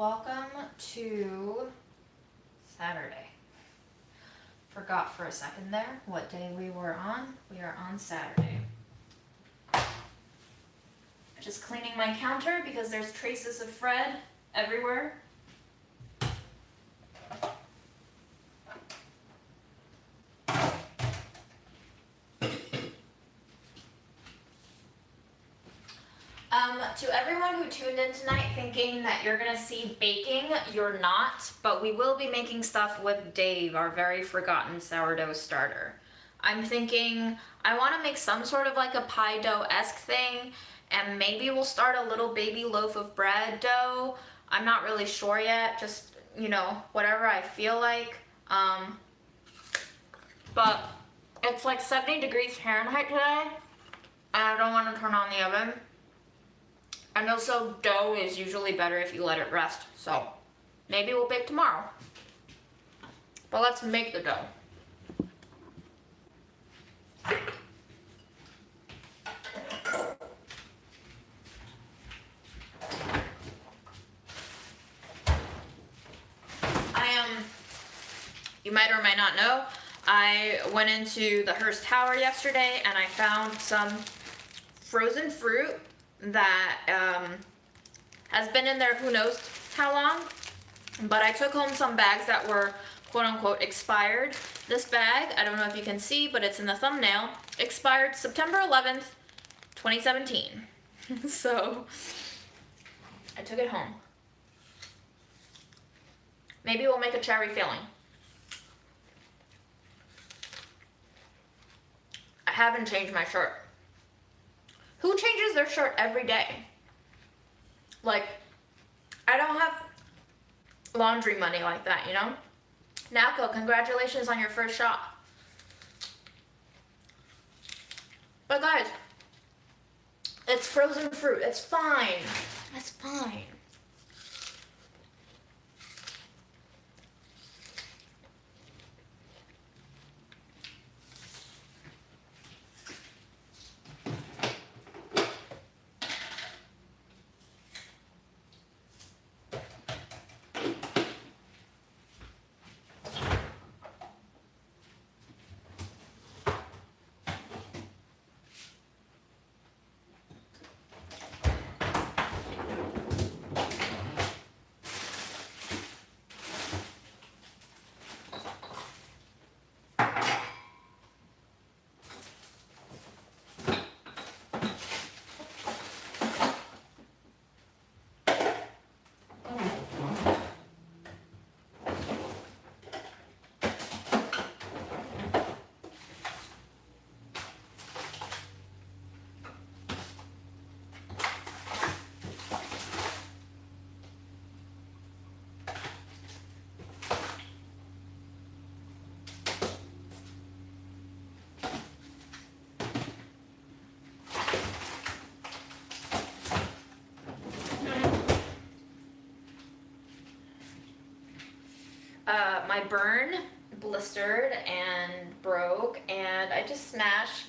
welcome to Saturday. Forgot for a second there what day we were on. We are on Saturday. Just cleaning my counter because there's traces of Fred everywhere. To everyone who tuned in tonight thinking that you're gonna see baking, you're not, but we will be making stuff with Dave, our very forgotten sourdough starter. I'm thinking I wanna make some sort of like a pie dough-esque thing, and maybe we'll start a little baby loaf of bread dough. I'm not really sure yet, just, whatever I feel like. But it's like 70 degrees Fahrenheit today, and I don't wanna turn on the oven. And also, dough is usually better if you let it rest, so maybe we'll bake tomorrow. But let's make the dough. You might or might not know, I went into the Hearst Tower yesterday and I found some frozen fruit that has been in there who knows how long, but I took home some bags that were quote-unquote expired. This bag, I don't know if you can see, but it's in the thumbnail, expired September 11th, 2017. So I took it home. Maybe we'll make a cherry filling. I haven't changed my shirt. Who changes their shirt every day? Like, I don't have laundry money like that, Nako, congratulations on your first shot. But guys, it's frozen fruit. It's fine. It's fine. My burn blistered and broke, and I just smashed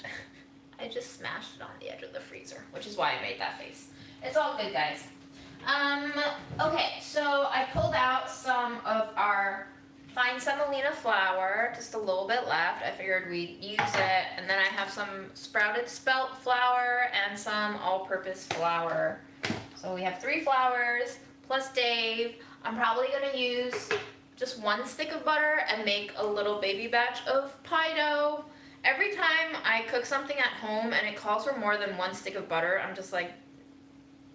it on the edge of the freezer, which is why I made that face. It's all good, guys. Okay, so I pulled out some of our fine semolina flour, just a little bit left. I figured we'd use it, and then I have some sprouted spelt flour and some all-purpose flour. So we have 3 flours plus Dave. I'm probably gonna use just 1 stick of butter and make a little baby batch of pie dough. Every time I cook something at home and it calls for more than 1 stick of butter, I'm just like,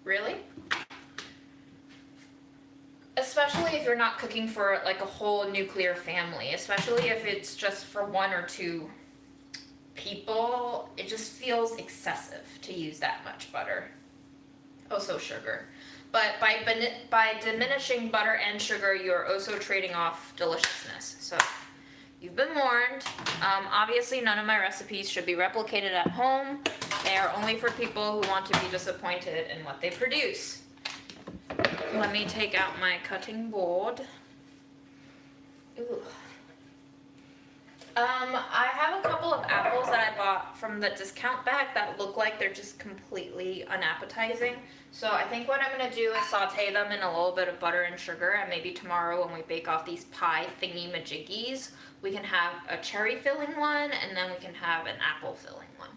really? Especially if you're not cooking for like a whole nuclear family, especially if it's just for 1 or 2 people, it just feels excessive to use that much butter. Also sugar. But by diminishing butter and sugar, you're also trading off deliciousness. So you've been warned. Obviously, none of my recipes should be replicated at home. They are only for people who want to be disappointed in what they produce. Let me take out my cutting board. Ooh. I have a couple of apples that I bought bought from the discount bag that look like they're just completely unappetizing. So I think what I'm gonna do is saute them in a little bit of butter and sugar, and maybe tomorrow when we bake off these pie thingy majiggies, we can have a cherry filling one, and then we can have an apple filling one.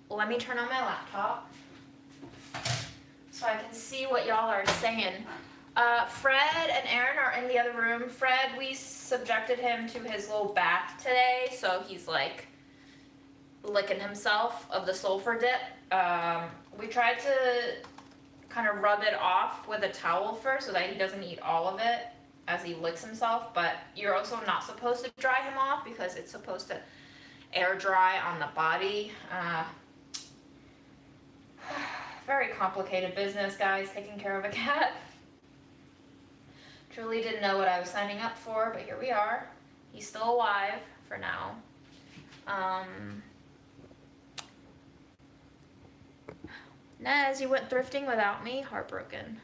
Let me turn on my laptop so I can see what y'all are saying. Fred and Aaron are in the other room. Fred, we subjected him to his little bath today, so he's like licking himself of the sulfur dip. We tried to kind of rub it off with a towel first so that he doesn't eat all of it as he licks himself, but you're also not supposed to dry him off because it's supposed to air dry on the body. Very complicated business, guys, taking care of a cat. Truly didn't know what I was signing up for, but here we are. He's still alive for now. Nez, you went thrifting without me? Heartbroken.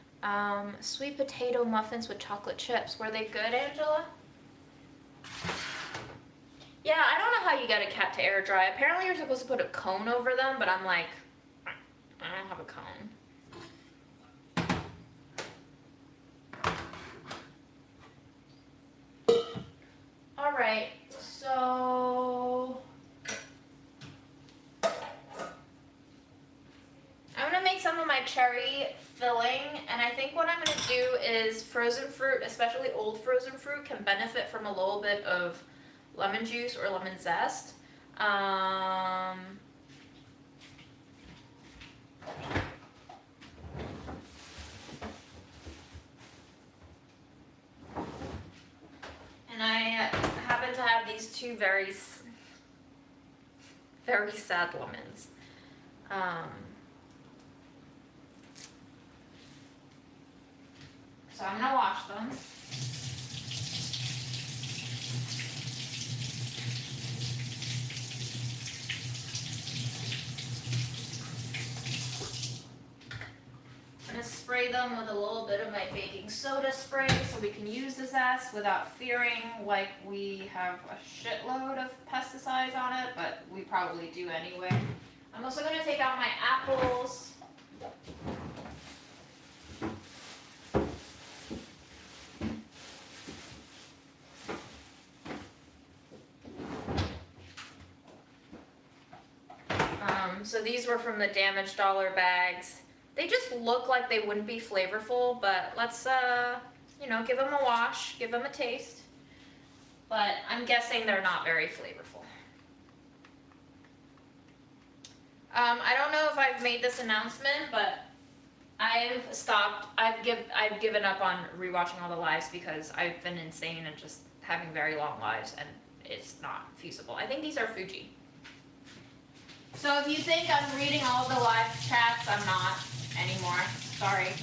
Sweet potato muffins with chocolate chips. Were they good, Angela? Yeah, I don't know how you get a cat to air dry. Apparently you're supposed to put a cone over them, but I'm like, I don't have a cone. All right, so I'm gonna make some of my cherry filling, and I think what I'm gonna do is frozen fruit, especially old frozen fruit, can benefit from a little bit of lemon juice or lemon zest. And I happen to have these two very sad lemons. So I'm gonna wash them. I'm gonna spray them with a little bit of my baking soda spray so we can use the zest without fearing like we have a shitload of pesticides on it, but we probably do anyway. I'm also gonna take out my apples. So these were from the Damaged Dollar bags. They just look like they wouldn't be flavorful, but let's, give them a wash, give them a taste. But I'm guessing they're not very flavorful. I don't know if I've made this announcement, but I've given up on rewatching all the lives because I've been insane and just having very long lives, and it's not feasible. I think these are Fuji. So if you think I'm reading all the live chats, I'm not anymore. Sorry.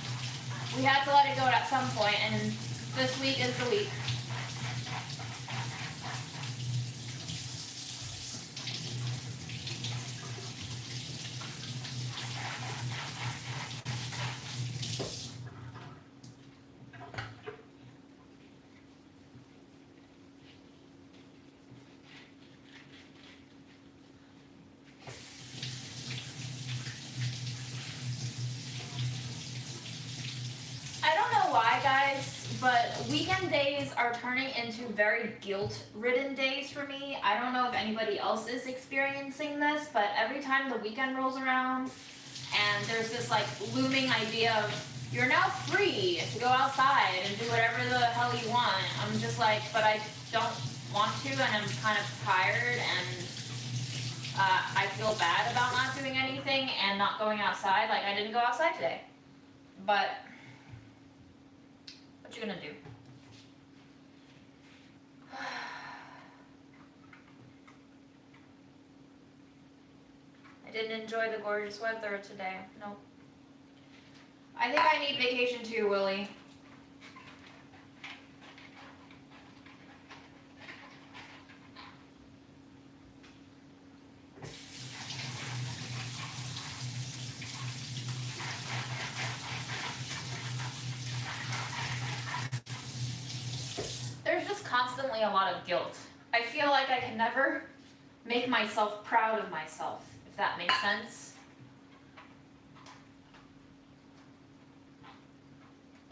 We had to let it go at some point, and this week is the week. But weekend days are turning into very guilt-ridden days for me. I don't know if anybody else is experiencing this, but every time the weekend rolls around and there's this like looming idea of you're now free to go outside and do whatever the hell you want, I'm just like, but I don't want to, and I'm kind of tired, and I feel bad about not doing anything and not going outside. Like, I didn't go outside today, but what you gonna do? I didn't enjoy the gorgeous weather today. Nope. I think I need vacation too, Willie. There's just constantly a lot of guilt. I feel like I can never make myself proud of myself, if that makes sense.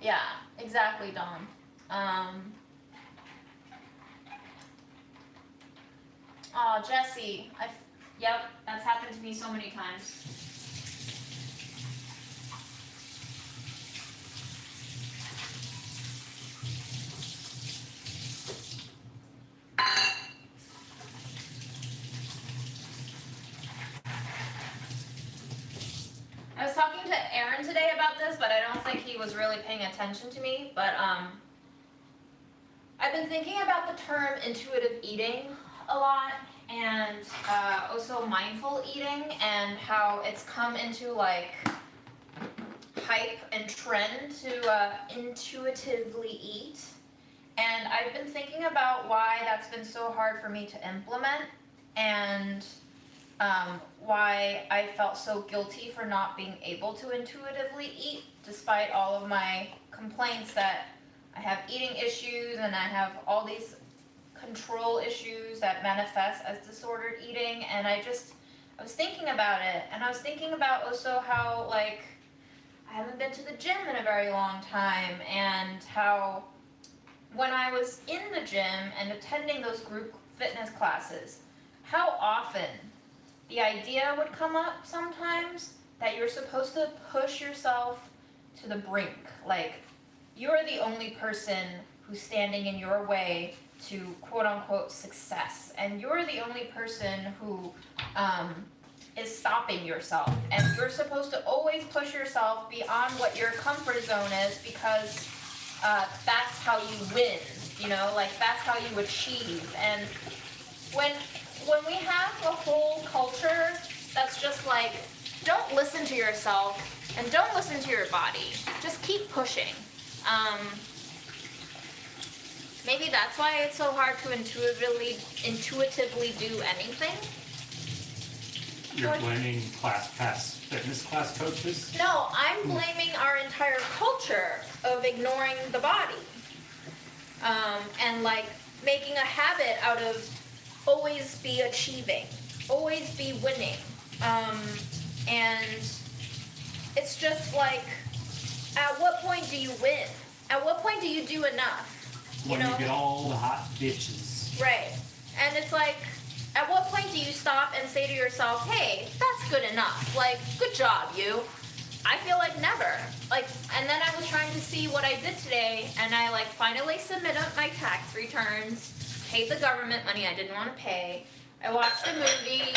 Yeah, exactly, Dom. Oh, Jesse. Yep, that's happened to me so many times. I was talking to Aaron today about this, but I don't think he was really paying attention to me. But I've been thinking about the term intuitive eating a lot, and also mindful eating, and how it's come into like hype and trend to intuitively eat. And I've been thinking about why that's been so hard for me to implement, and why I felt so guilty for not being able to intuitively eat, despite all of my complaints that I have eating issues and I have all these control issues that manifest as disordered eating. And I was thinking about it, and I was thinking about also how, like, I haven't been to the gym in a very long time, and how when I was in the gym and attending those group fitness classes, how often the idea would come up sometimes that you're supposed to push yourself to the brink. Like, you're the only person who's standing in your way to quote unquote success, and you're the only person who is stopping yourself, and you're supposed to always push yourself beyond what your comfort zone is, because that's how you win, you know, like that's how you achieve. And when we have a whole culture that's just like, don't listen to yourself and don't listen to your body, just keep pushing. Maybe that's why it's so hard to intuitively do anything. You're blaming past fitness class coaches? No, I'm blaming our entire culture of ignoring the body. And like making a habit out of always be achieving, always be winning. And it's just like, at what point do you win? At what point do you do enough? When you get all the hot bitches. Right. And it's like, at what point do you stop and say to yourself, hey, that's good enough. Like, good job, you. I feel like never. Like, and then I was trying to see what I did today, and I like finally submitted my tax returns, paid the government money I didn't want to pay. I watched a movie.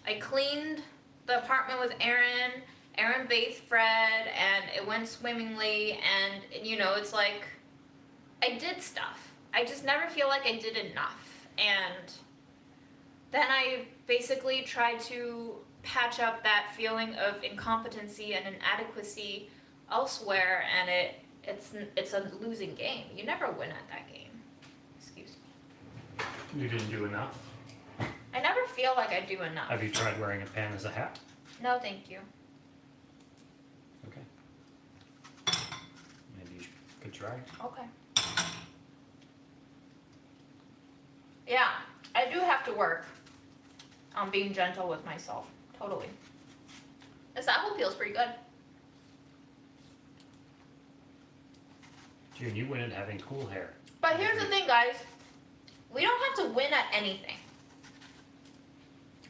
I cleaned the apartment with Aaron. Aaron bathed Fred, and it went swimmingly. And, you know, it's like, I did stuff. I just never feel like I did enough. And then I basically tried to patch up that feeling of incompetency and inadequacy elsewhere, and it's a losing game. You never win at that game. Excuse me. You didn't do enough? I never feel like I do enough. Have you tried wearing a pan as a hat? No, thank you. Okay. Maybe you could try. Okay. Yeah, I do have to work on being gentle with myself. Totally. This apple peel's pretty good. June, you win at having cool hair. But here's the thing, guys. We don't have to win at anything.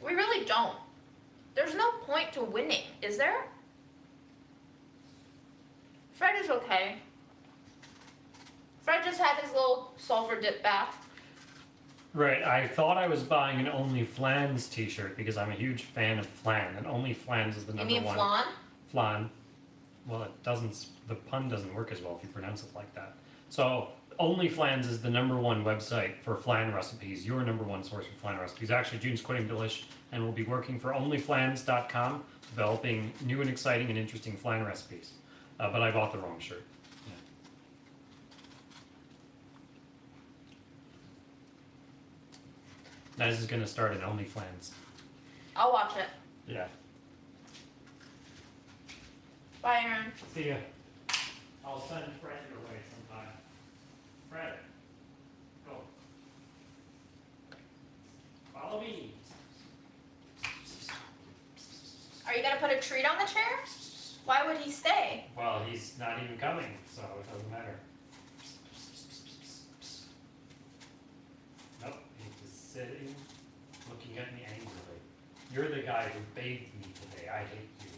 We really don't. There's no point to winning, is there? Fred is okay. Fred just had his little sulfur dip bath. Right, I thought I was buying an Only Flans t-shirt because I'm a huge fan of flan, and Only Flans is the number one. You mean flan? Flan. Well, it doesn't, the pun doesn't work as well if you pronounce it like that. So, Only Flans is the number one website for flan recipes, your number one source for flan recipes. Actually, June's quitting Delish and will be working for onlyflans.com, developing new and exciting and interesting flan recipes. But I bought the wrong shirt. Naz is going to start an OnlyFlans. I'll watch it. Yeah. Bye, Aaron. See ya. I'll send Fred your way sometime. Fred, go. Follow me. you gonna put a treat on the chair? Why would he stay? Well, he's not even coming, so it doesn't matter. Nope, he's just sitting, looking at me angrily. You're the guy who bathed me today. I hate you.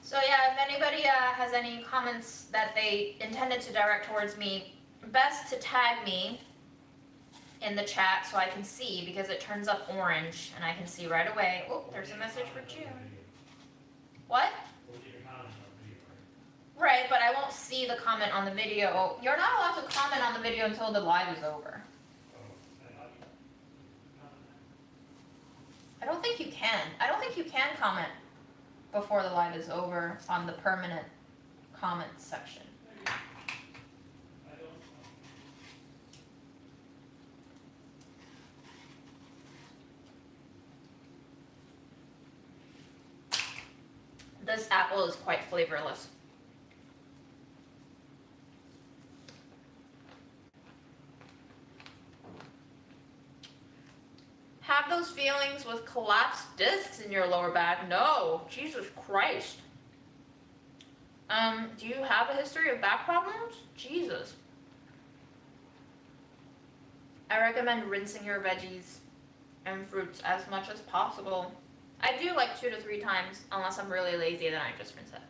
So yeah, if anybody has any comments that they intended to direct towards me, best to tag me in the chat so I can see, because it turns up orange and I can see right away. Oh, there's a message for June. What? Right, but I won't see the comment on the video. You're not allowed to comment on the video until the live is over. I don't think you can. I don't think you can comment before the live is over on the permanent comments section. This apple is quite flavorless. Have those feelings with collapsed discs in your lower back? No, Jesus Christ. Do you have a history of back problems? Jesus. I recommend rinsing your veggies and fruits as much as possible. I do like 2 to 3 times, unless I'm really lazy, then I just rinse it.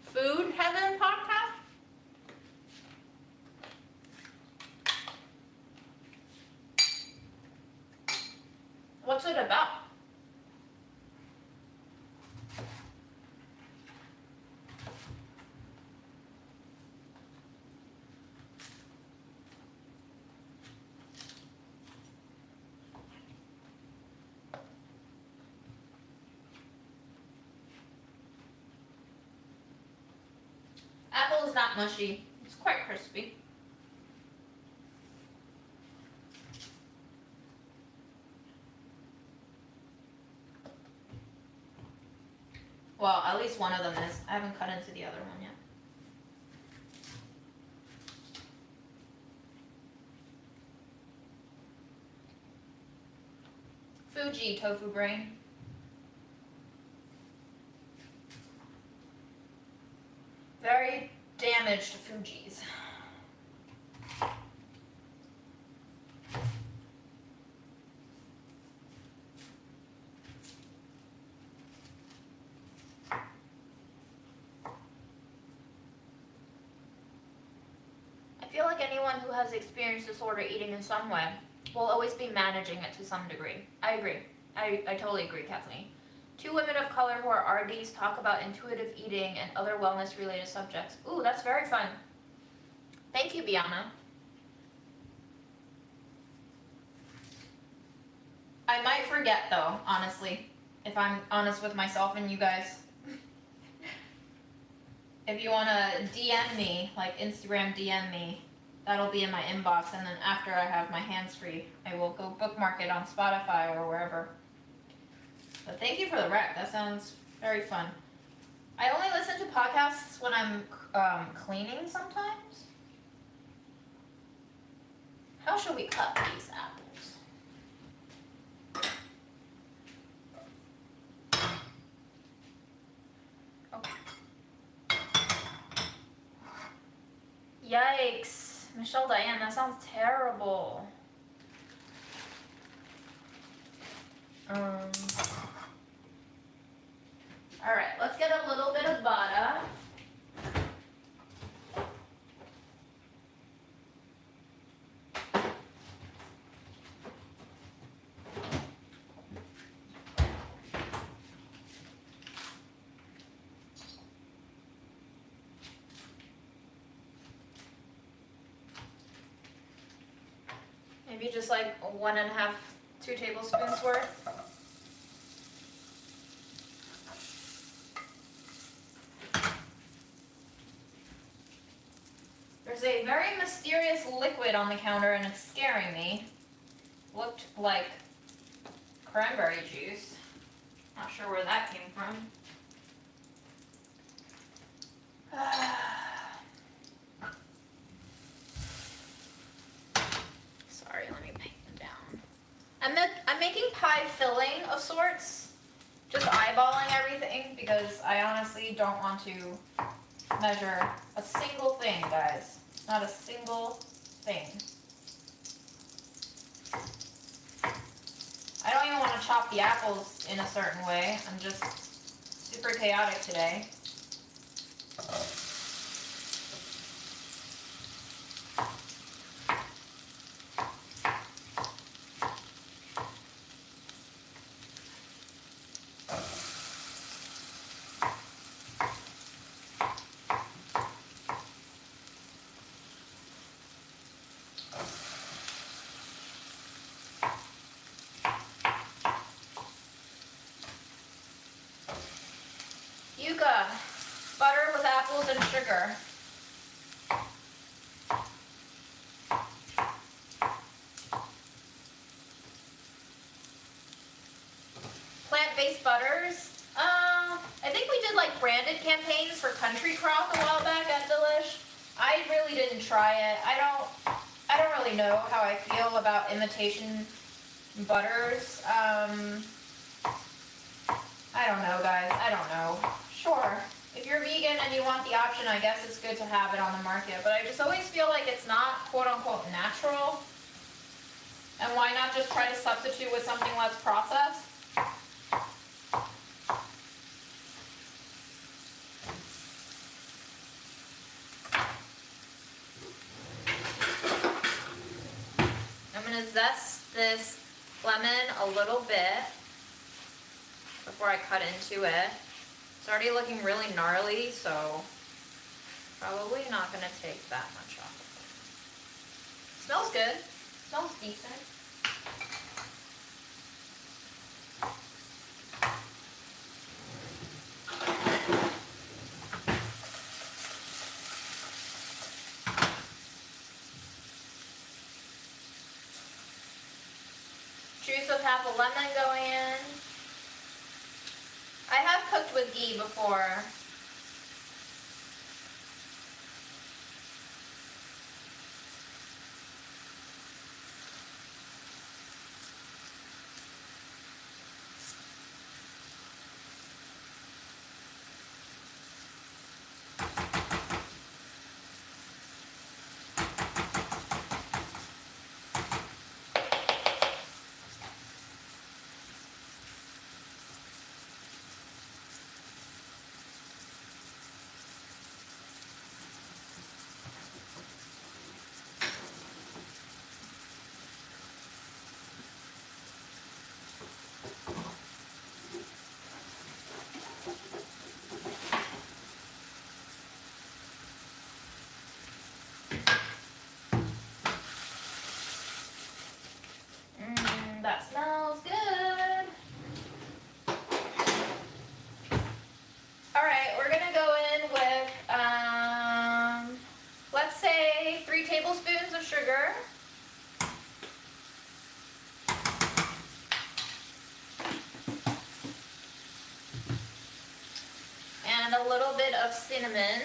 Food Heaven podcast? What's it about? Apple is not mushy. It's quite crispy. Well, at least one of them is. I haven't cut into the other one yet. Fuji tofu brain. Very damaged Fujis. I feel like anyone who has experienced disorder eating in some way will always be managing it to some degree. I agree. I totally agree, Kathleen. 2 women of color who are RDs talk about intuitive eating and other wellness-related subjects. Ooh, that's very fun. Thank you, Biana. I might forget, though, honestly, if I'm honest with myself and you guys. If you want to DM me, like Instagram DM me, that'll be in my inbox, and then after I have my hands free, I will go bookmark it on Spotify or wherever. But thank you for the rec. That sounds very fun. I only listen to podcasts when I'm cleaning sometimes. How should we cut these apples? Okay. Yikes. Michelle Diane, that sounds terrible. Alright, let's get a little bit of butter. Maybe just like 1.5, 2 tablespoons worth. There's a very mysterious liquid on the counter and it's scaring me. Looked like cranberry juice. Not sure where that came from. Sorry, let me paint them down. I'm I'm making pie filling of sorts. Just eyeballing everything because I honestly don't want to measure a single thing, guys. Not a single thing. I don't even want to chop the apples in a certain way. I'm just super chaotic today. Yuca, butter with apples and sugar. Plant-based butters. I think we did like branded campaigns for Country Crock a while back at Delish. I really didn't try it. I don't really know how I feel about imitation butters. I don't know, guys. I don't know. Sure. If you're vegan and you want the option, I guess it's good to have it on the market. But I just always feel like it's not quote-unquote natural. And why not just try to substitute with something less processed? I'm going to zest this lemon a little bit before I cut into it. It's already looking really gnarly, so probably not going to take that much off of it. Smells good. Smells decent. Juice of half a lemon going in. I have cooked with ghee before. That smells good. All right, we're gonna go in with, let's say 3 tablespoons of sugar. And a little bit of cinnamon.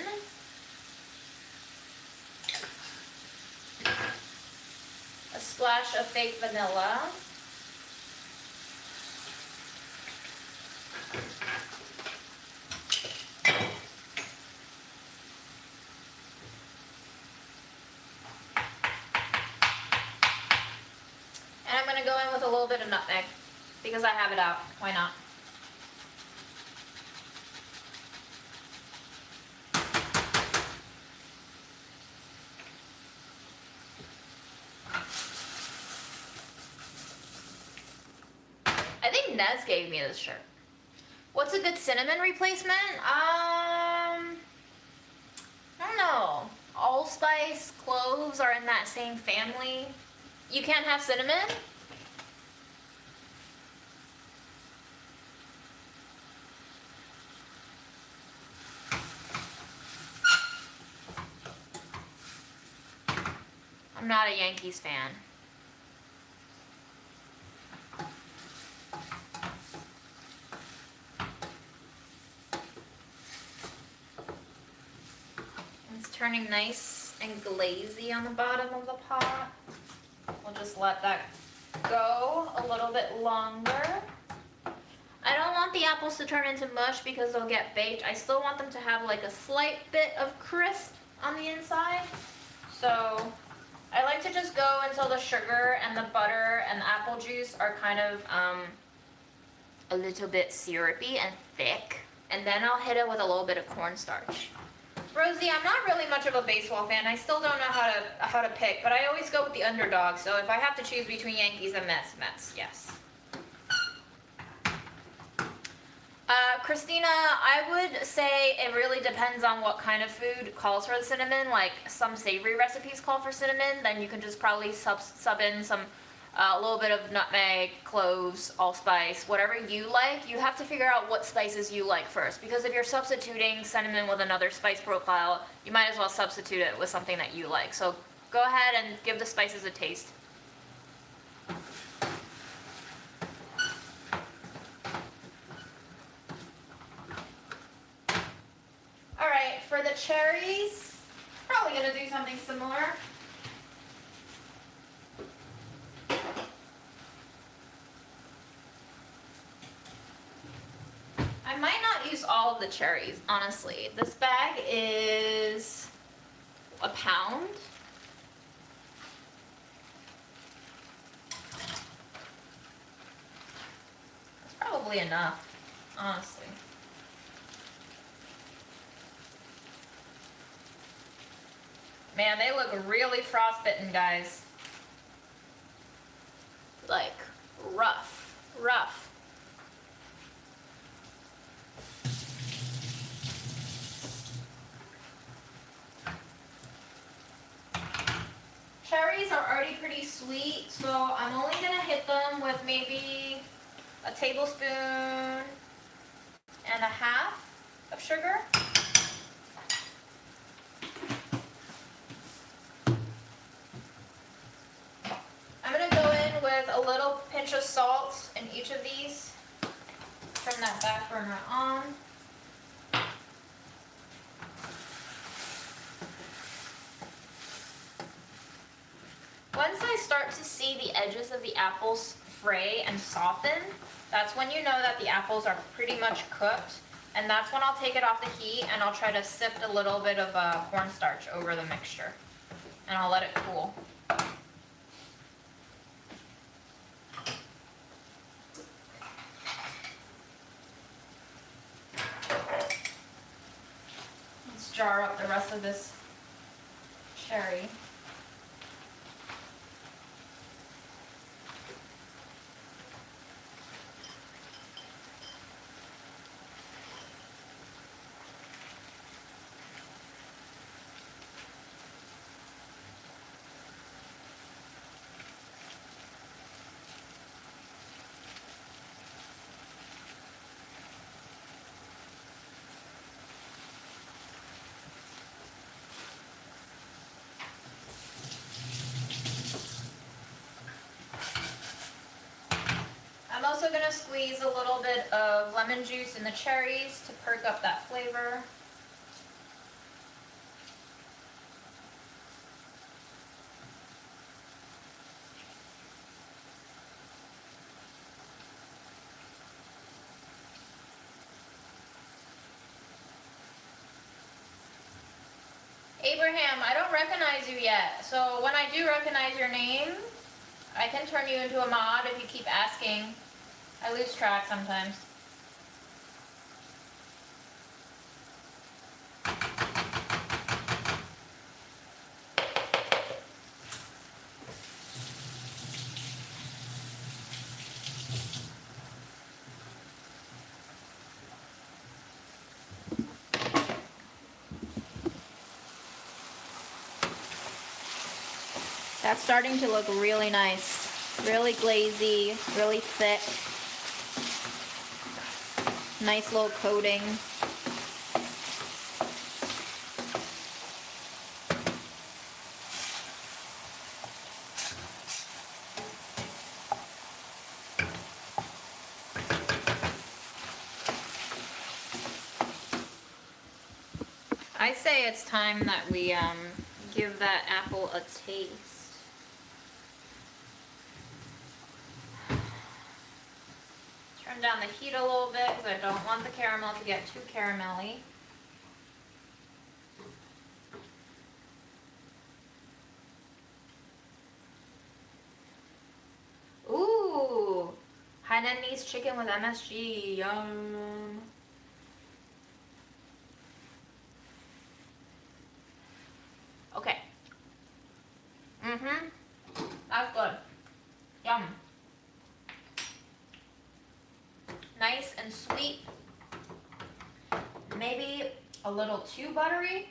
A splash of fake vanilla. And I'm going to go in with a little bit of nutmeg because I have it out. Why not? I think Nez gave me this shirt. What's a good cinnamon replacement? I don't know. Allspice, cloves are in that same family. You can't have cinnamon? I'm not a Yankees fan. It's turning nice and glazy on the bottom of the pot. We'll just let that go a little bit longer. I don't want the apples to turn into mush because they'll get baked. I still want them to have like a slight bit of crisp on the inside. So I like to just go until the sugar and the butter and the apple juice are kind of a little bit syrupy and thick. And then I'll hit it with a little bit of cornstarch. Rosie, I'm not really much of a baseball fan. I still don't know how to pick, but I always go with the underdog. So if I have to choose between Yankees and Mets, yes. Christina, I would say it really depends on what kind of food calls for the cinnamon. Like some savory recipes call for cinnamon, then you can just probably sub in some a little bit of nutmeg, cloves, allspice, whatever you like. You have to figure out what spices you like first, because if you're substituting cinnamon with another spice profile, you might as well substitute it with something that you like. So go ahead and give the spices a taste. Alright, for the cherries, probably going to do something similar. I might not use all of the cherries, honestly. This bag is a pound. That's probably enough, honestly. Man, they look really frostbitten, guys. Like, rough, rough. Cherries are already pretty sweet, so I'm only gonna hit them with maybe a tablespoon and a half of sugar. I'm gonna go in with a little pinch of salt in each of these. Turn that back burner on. Once I start to see the edges of the apples fray and soften, that's when you know that the apples are pretty much cooked. And that's when I'll take it off the heat and I'll try to sift a little bit of cornstarch over the mixture. And I'll let it cool. Let's jar up the rest of this cherry. I'm also going to squeeze a little bit of lemon juice in the cherries to perk up that flavor. Abraham, I don't recognize you yet, so when I do recognize your name, I can turn you into a mod if you keep asking. I lose track sometimes. That's starting to look really nice. Really glazy, really thick. Nice little coating. I say it's time that we give that apple a taste. Turn down the heat a little bit because I don't want the caramel to get too caramelly. Ooh, Hainanese chicken with MSG, yum. Okay. That's good. Yum. Nice and sweet. Maybe a little too buttery.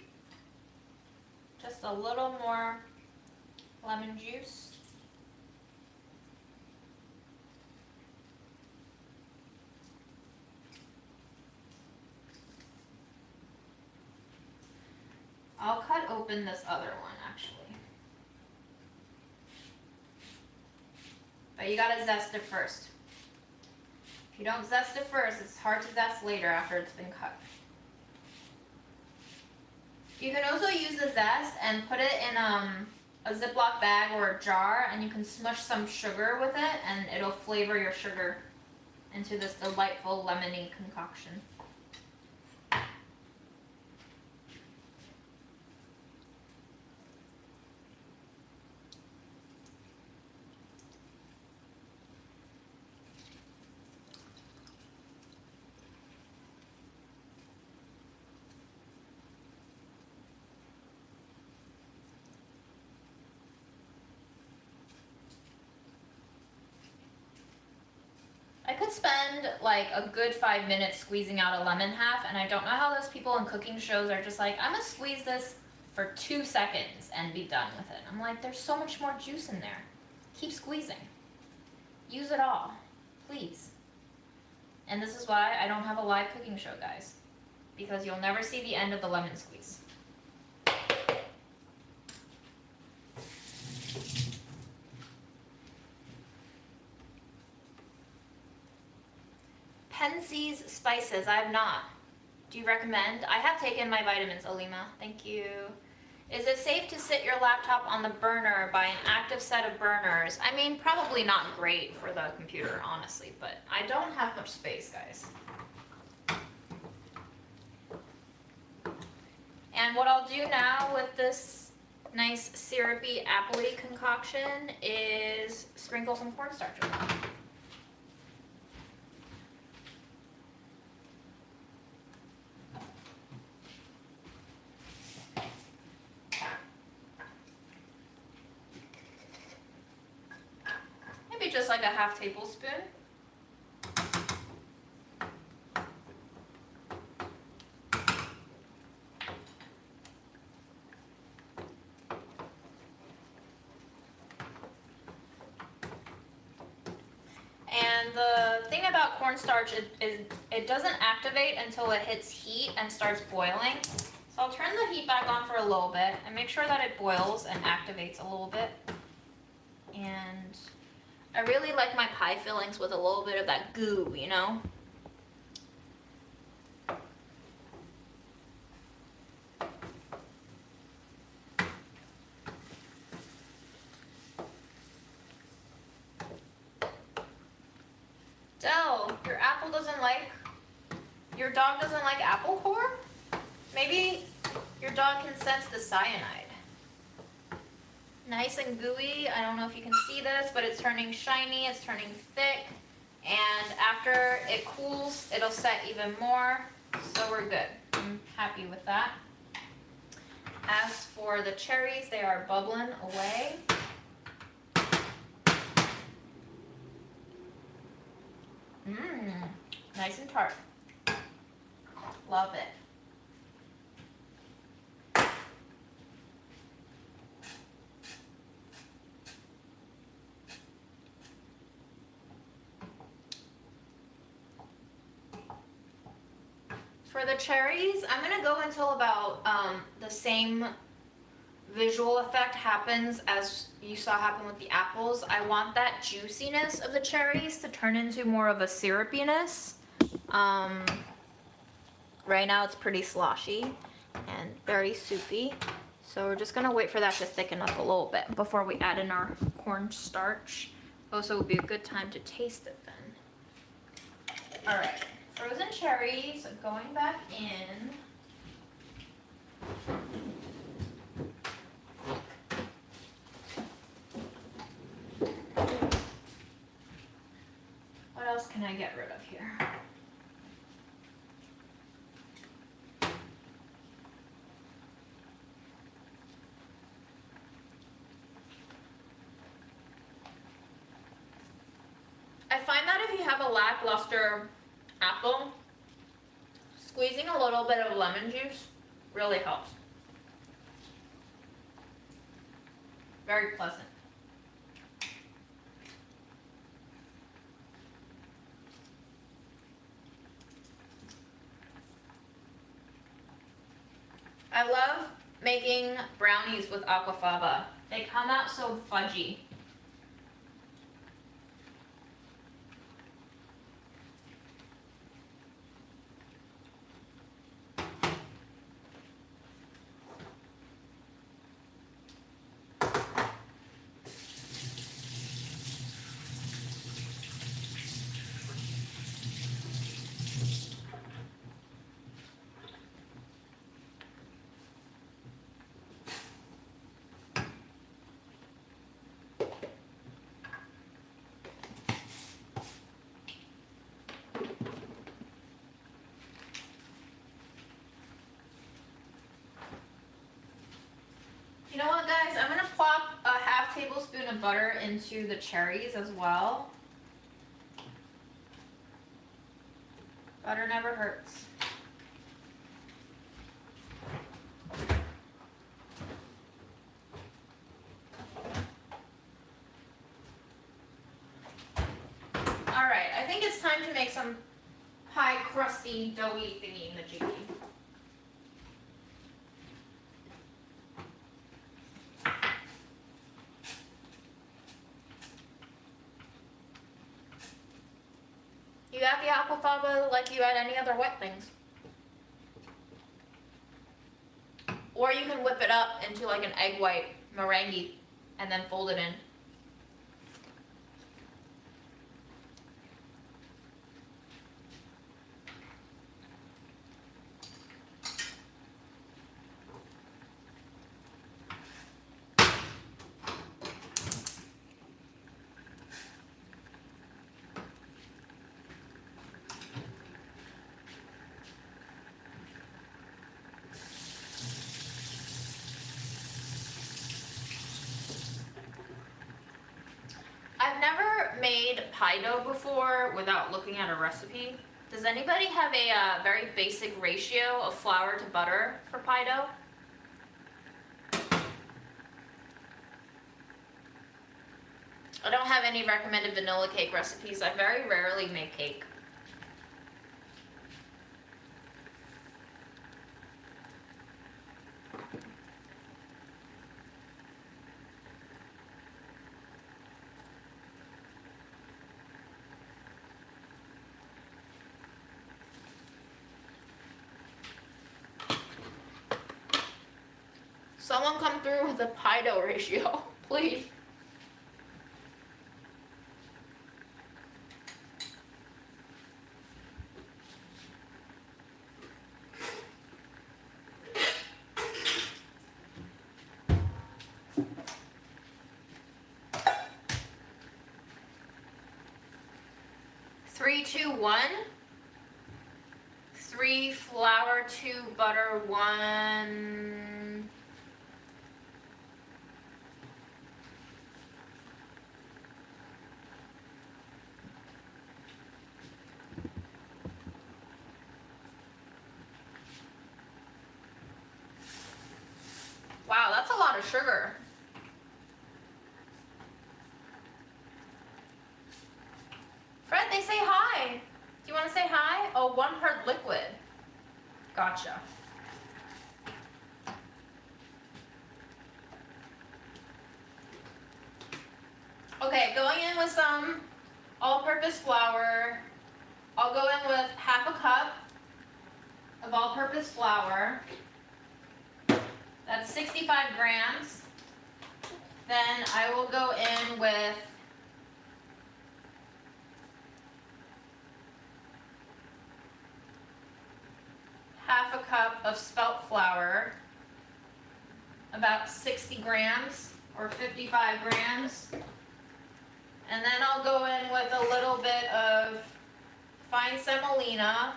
Just a little more lemon juice. I'll cut open this other one actually. But you gotta zest it first. If you don't zest it first, it's hard to zest later after it's been cut. You can also use the zest and put it in a Ziploc bag or a jar, and you can smush some sugar with it and it'll flavor your sugar into this delightful lemony concoction. I could spend like a good 5 minutes squeezing out a lemon half, and I don't know how those people in cooking shows are just like, I'm gonna squeeze this for 2 seconds and be done with it. I'm like, there's so much more juice in there. Keep squeezing. Use it all, please. And this is why I don't have a live cooking show, guys, because you'll never see the end of the lemon squeeze. Pensie's spices, I have not. Do you recommend? I have taken my vitamins, Alima. Thank you. Is it safe to sit your laptop on the burner by an active set of burners? I mean, probably not great for the computer, honestly, but I don't have much space, guys. And what I'll do now with this nice syrupy appley concoction is sprinkle some cornstarch on it. Just like a half tablespoon. And the thing about cornstarch is it doesn't activate until it hits heat and starts boiling. So I'll turn the heat back on for a little bit and make sure that it boils and activates a little bit. And I really like my pie fillings with a little bit of that goo, you know? Del, your dog doesn't like apple core? Maybe your dog can sense the cyanide. Nice and gooey. I don't know if you can see this, but it's turning shiny, it's turning thick, and after it cools, it'll set even more, so we're good. I'm happy with that. As for the cherries, they are bubbling away. Nice and tart. Love it. For the cherries, I'm gonna go until about the same visual effect happens as you saw happen with the apples. I want that juiciness of the cherries to turn into more of a syrupiness. Right now it's pretty sloshy and very soupy. So we're just gonna wait for that to thicken up a little bit before we add in our cornstarch. Also, it would be a good time to taste it then. Alright, frozen cherries going back in. What else can I get rid of here? I find that if you have a lackluster apple, squeezing a little bit of lemon juice really helps. Very pleasant. I love making brownies with aquafaba. They come out so fudgy. You know what, guys? I'm gonna plop a half tablespoon of butter into the cherries as well. Butter never hurts. Alright, I think it's time to make some pie crusty, doughy thingy majiggy. You add the aquafaba like you add any other wet things. Or you can whip it up into like an egg white meringue and then fold it in. I've never made pie dough before without looking at a recipe. Does anybody have a very basic ratio of flour to butter for pie dough? I don't have any recommended vanilla cake recipes. I very rarely make cake. Someone come through with a pie dough ratio, please. Three, two, one. 3 flour, 2 butter, 1. Wow, that's a lot of sugar. Fred, they say hi. Do you want to say hi? Oh, 1 part liquid. Gotcha. Okay, going in with some all-purpose flour. I'll go in with half a cup of all-purpose flour. That's 65 grams. Then I will go in with cup of spelt flour, about 60 grams or 55 grams. And then I'll go in with a little bit of fine semolina,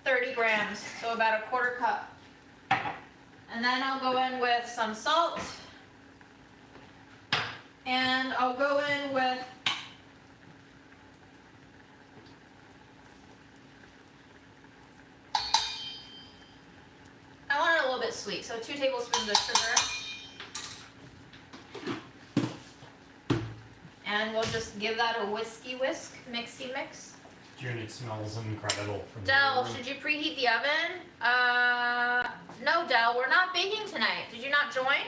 30 grams, so about a quarter cup. And then I'll go in with some salt, and I'll go in with I want it a little bit sweet, so 2 tablespoons of sugar. And we'll just give that a whiskey whisk, mixy mix. June, it smells incredible from Del, the room. should you preheat the oven? No, Del, we're not baking tonight. Did you not join?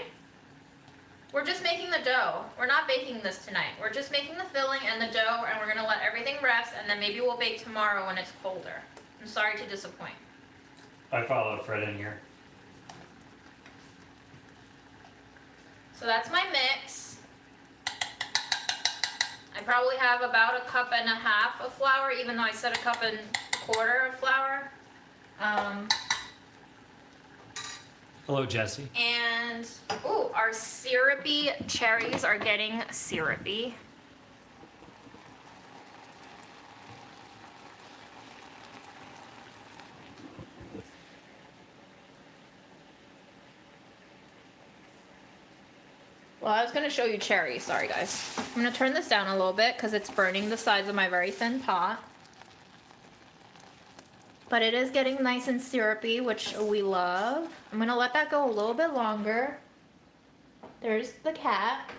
We're just making the dough. We're not baking this tonight. We're just making the filling and the dough, and we're gonna let everything rest, and then maybe we'll bake tomorrow when it's colder. I'm sorry to disappoint. I followed Fred in here. So that's my mix. I probably have about a cup and a half of flour, even though I said a cup and a quarter of flour. Hello, Jesse. And, ooh, our syrupy cherries are getting syrupy. Well, I was going to show you cherries. Sorry, guys. I'm going to turn this down a little bit because it's burning the sides of my very thin pot. But it is getting nice and syrupy, which we love. I'm going to let that go a little bit longer. There's the cat.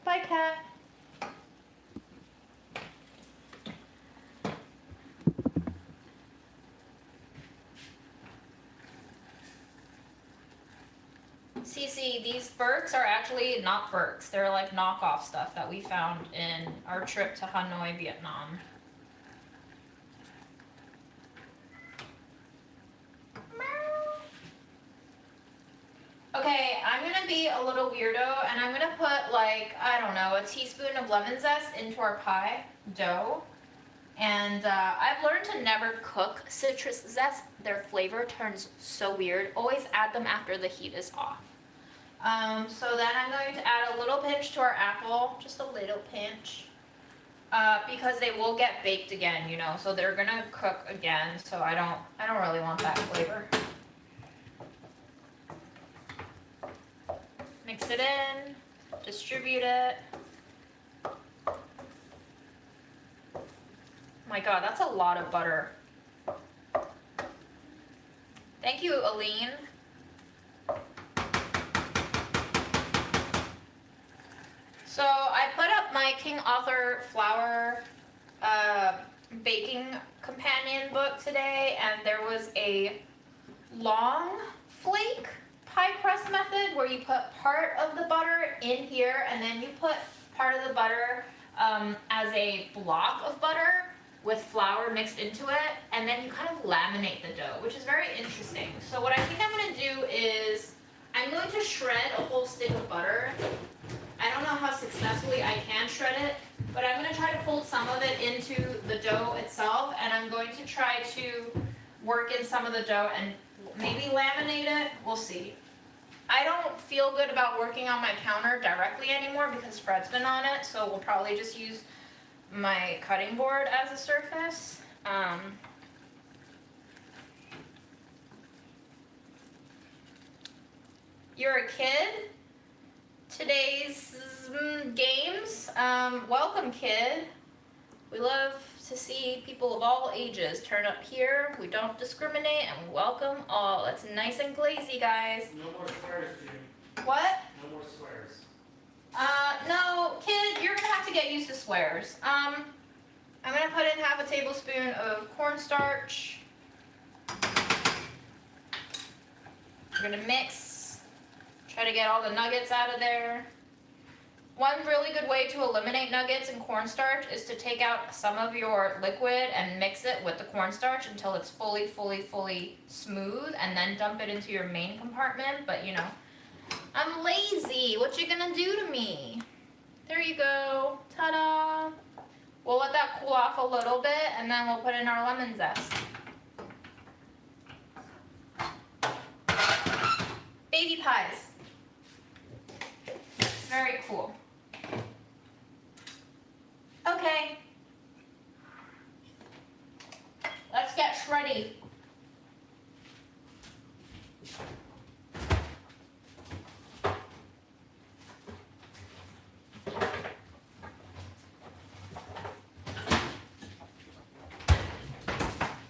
Bye, cat. Cece, these Birks are actually not Birks. They're like knockoff stuff that we found in our trip to Hanoi, Vietnam. Okay, I'm gonna be a little weirdo and I'm gonna put like, I don't know, a teaspoon of lemon zest into our pie dough. And I've learned to never cook citrus zest. Their flavor turns so weird. Always add them after the heat is off. So then I'm going to add a little pinch to our apple, just a little pinch, because they will get baked again, you know, so they're gonna cook again. So I don't really want that flavor. Mix it in, distribute it. My God, that's a lot of butter. Thank you, Aline. So I put up my King Arthur flour baking companion book today, and there was a long flake pie crust method where you put part of the butter in here, and then you put part of the butter as a block of butter with flour mixed into it, and then you kind of laminate the dough, which is very interesting. So what I think I'm gonna do is, I'm going to shred a whole stick of butter. I don't know how successfully I can shred it, but I'm gonna try to fold some of it into the dough itself, and I'm going to try to work in some of the dough and maybe laminate it, we'll see. I don't feel good about working on my counter directly anymore because Fred's been on it, so we'll probably just use my cutting board as a surface. You're a kid? Today's games? Welcome, kid. We love to see people of all ages turn up here. We don't discriminate and we welcome all. It's nice and glazy, guys. No more swears, June. What? No more swears. No, kid, you're gonna have to get used to swears. I'm gonna put in half a tablespoon of cornstarch. We're gonna mix. Try to get all the nuggets out of there. One really good way to eliminate nuggets and cornstarch is to take out some of your liquid and mix it with the cornstarch until it's fully smooth, and then dump it into your main compartment. But you know, I'm lazy. What you gonna do to me? There you go. Ta-da! We'll let that cool off a little bit and then we'll put in our lemon zest. Baby pies. Very cool. Okay. Let's get shreddy.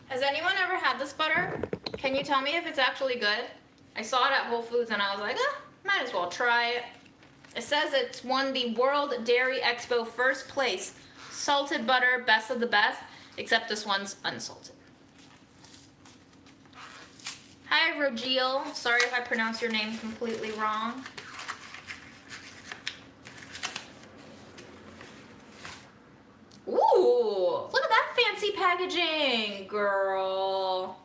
Has anyone ever had this butter? Can you tell me if it's actually good? I saw it at Whole Foods and I was like, might as well try it. It says it's won the World Dairy Expo first place. Salted butter, best of the best, except this one's unsalted. Hi, Rogil. Sorry if I pronounced your name completely wrong. Ooh, look at that fancy packaging, girl.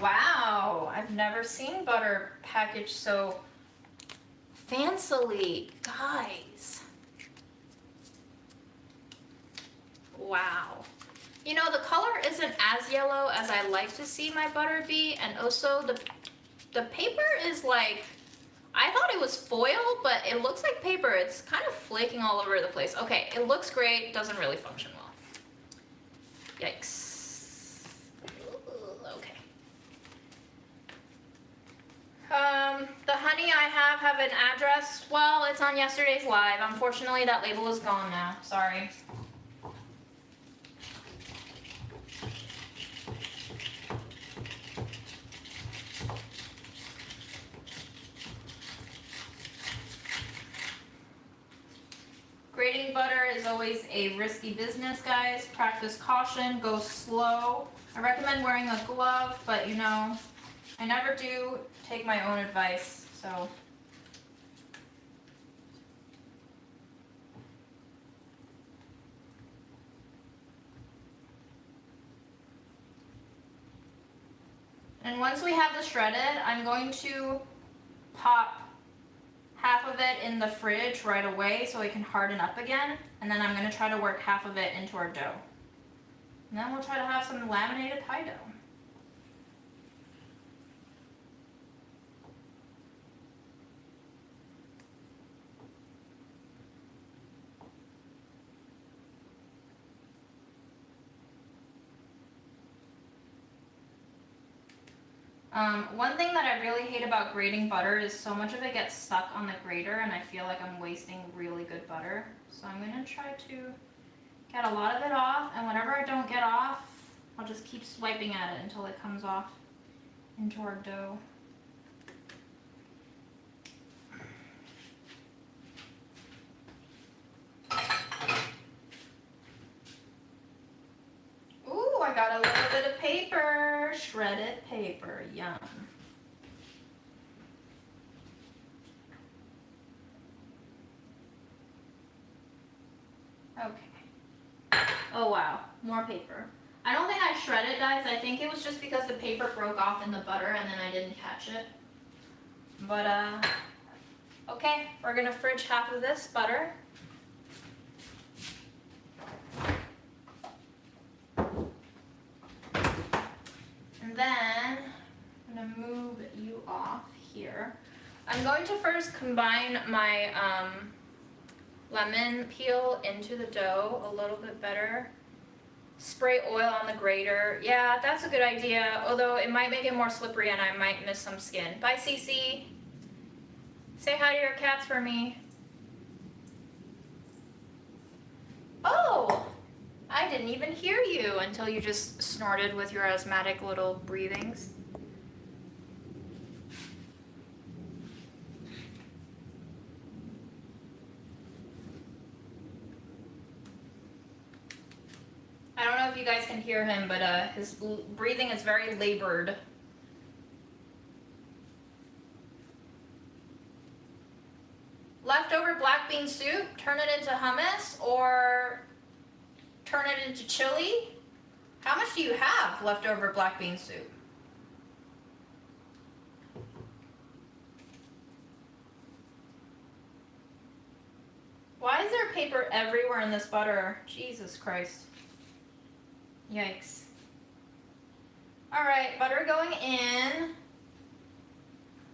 Wow, I've never seen butter packaged so fancily, guys. Wow. You know, the color isn't as yellow as I like to see my butter be, and also the paper is like, I thought it was foil, but it looks like paper. It's kind of flaking all over the place. Okay, it looks great, doesn't really function well. Yikes. Ooh, okay. The honey I have an address. Well, it's on yesterday's live. Unfortunately, that label is gone now. Sorry. Grating butter is always a risky business, guys. Practice caution, go slow. I recommend wearing a glove, but you know, I never do take my own advice, so. And once we have this shredded, I'm going to pop half of it in the fridge right away so it can harden up again. And then I'm going to try to work half of it into our dough. And then we'll try to have some laminated pie dough. One thing that I really hate about grating butter is so much of it gets stuck on the grater and I feel like I'm wasting really good butter. So I'm going to try to get a lot of it off, and whatever I don't get off, I'll just keep swiping at it until it comes off into our dough. Ooh, I got a little bit of paper, shredded paper, yum. Okay. Oh wow, more paper. I don't think I shredded, guys. I think it was just because the paper broke off in the butter and then I didn't catch it. But okay, we're gonna fridge half of this butter. And then I'm gonna move you off here. I'm going to first combine my lemon peel into the dough a little bit better. Spray oil on the grater. Yeah, that's a good idea, although it might make it more slippery and I might miss some skin. Bye, Cece. Say hi to your cats for me. Oh, I didn't even hear you until you just snorted with your asthmatic little breathings. I don't know if you guys can hear him, but his breathing is very labored. Leftover black bean soup, turn it into hummus or turn it into chili. How much do you have leftover black bean soup? Why is there paper everywhere in this butter? Jesus Christ. Yikes. Alright, butter going in.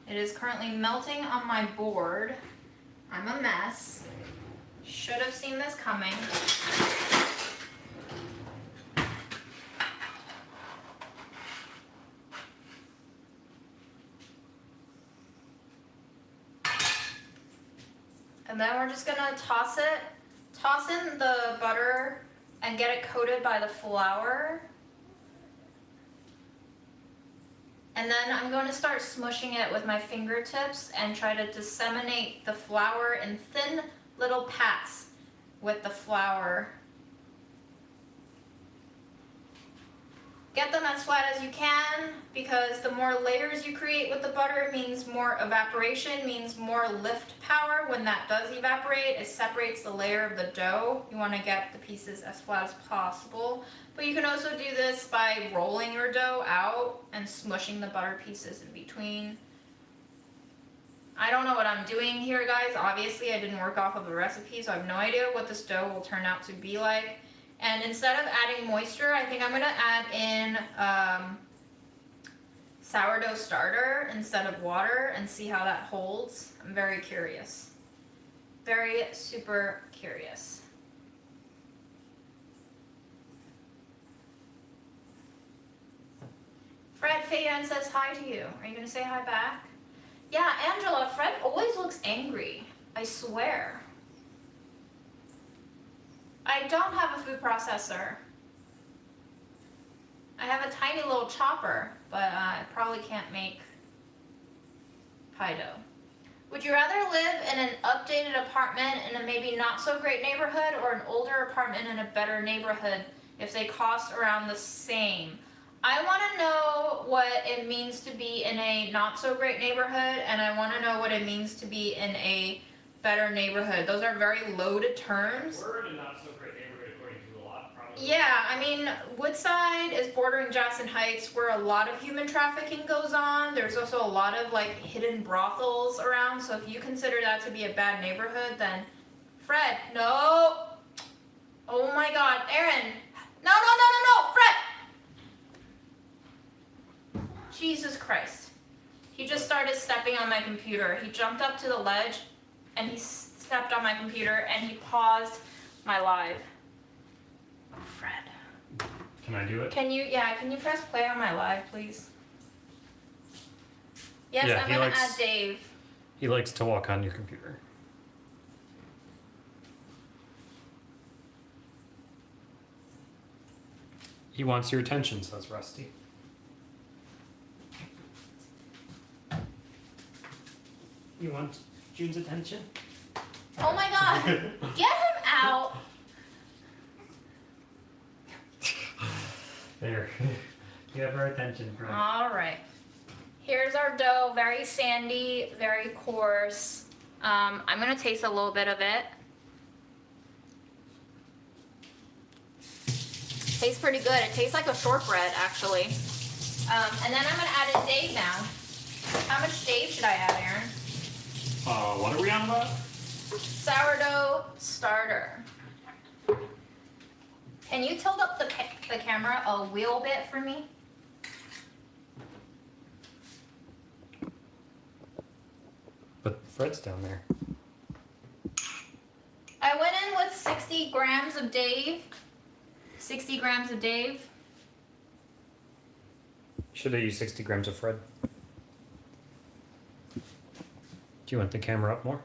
It is currently melting on my board. I'm a mess. Should have seen this coming. And then we're just gonna toss in the butter and get it coated by the flour. And then I'm going to start smushing it with my fingertips and try to disseminate the flour in thin little pats with the flour. Get them as flat as you can, because the more layers you create with the butter means more evaporation, means more lift power. When that does evaporate, it separates the layer of the dough. You want to get the pieces as flat as possible. But you can also do this by rolling your dough out and smushing the butter pieces in between. I don't know what I'm doing here, guys. Obviously, I didn't work off of the recipe, so I have no idea what this dough will turn out to be like. And instead of adding moisture, I think I'm going to add in sourdough starter instead of water and see how that holds. I'm very curious. Very super curious. Fred Fayan says hi to you. Are you going to say hi back? Yeah, Angela, Fred always looks angry. I swear. I don't have a food processor. I have a tiny little chopper, but I probably can't make pie dough. Would you rather live in an updated apartment in a maybe not so great neighborhood, or an older apartment in a better neighborhood if they cost around the same? I want to know what it means to be in a not so great neighborhood, and I want to know what it means to be in a better neighborhood. Those are very loaded terms. We're in a not so great neighborhood according to a lot, probably. Yeah, I mean, Woodside is bordering Jackson Heights, where a lot of human trafficking goes on. There's also a lot of like hidden brothels around. So if you consider that to be a bad neighborhood, then Fred, no. Oh my God, Aaron, no, Fred. Jesus Christ. He just started stepping on my computer. He jumped up to the ledge and he stepped on my computer and he paused my live. Oh, Fred. Can I do it? Can you press play on my live, please? Yes, Yeah, I'm gonna add Dave. He likes to walk on your computer. He wants your attention, says Rusty. You want June's attention? Oh my God, get him out. There. You have her attention, Fred. All right. Here's our dough, very sandy, very coarse. I'm gonna taste a little bit of it. Tastes pretty good. It tastes like a shortbread, actually. And then I'm gonna add in Dave now. How much Dave should I add, Aaron? What are we on about? Sourdough starter. Can you tilt up the camera a wee bit for me? But Fred's down there. I went in with 60 grams of Dave. 60 grams of Dave. Should I use 60 grams of Fred? Do you want the camera up more?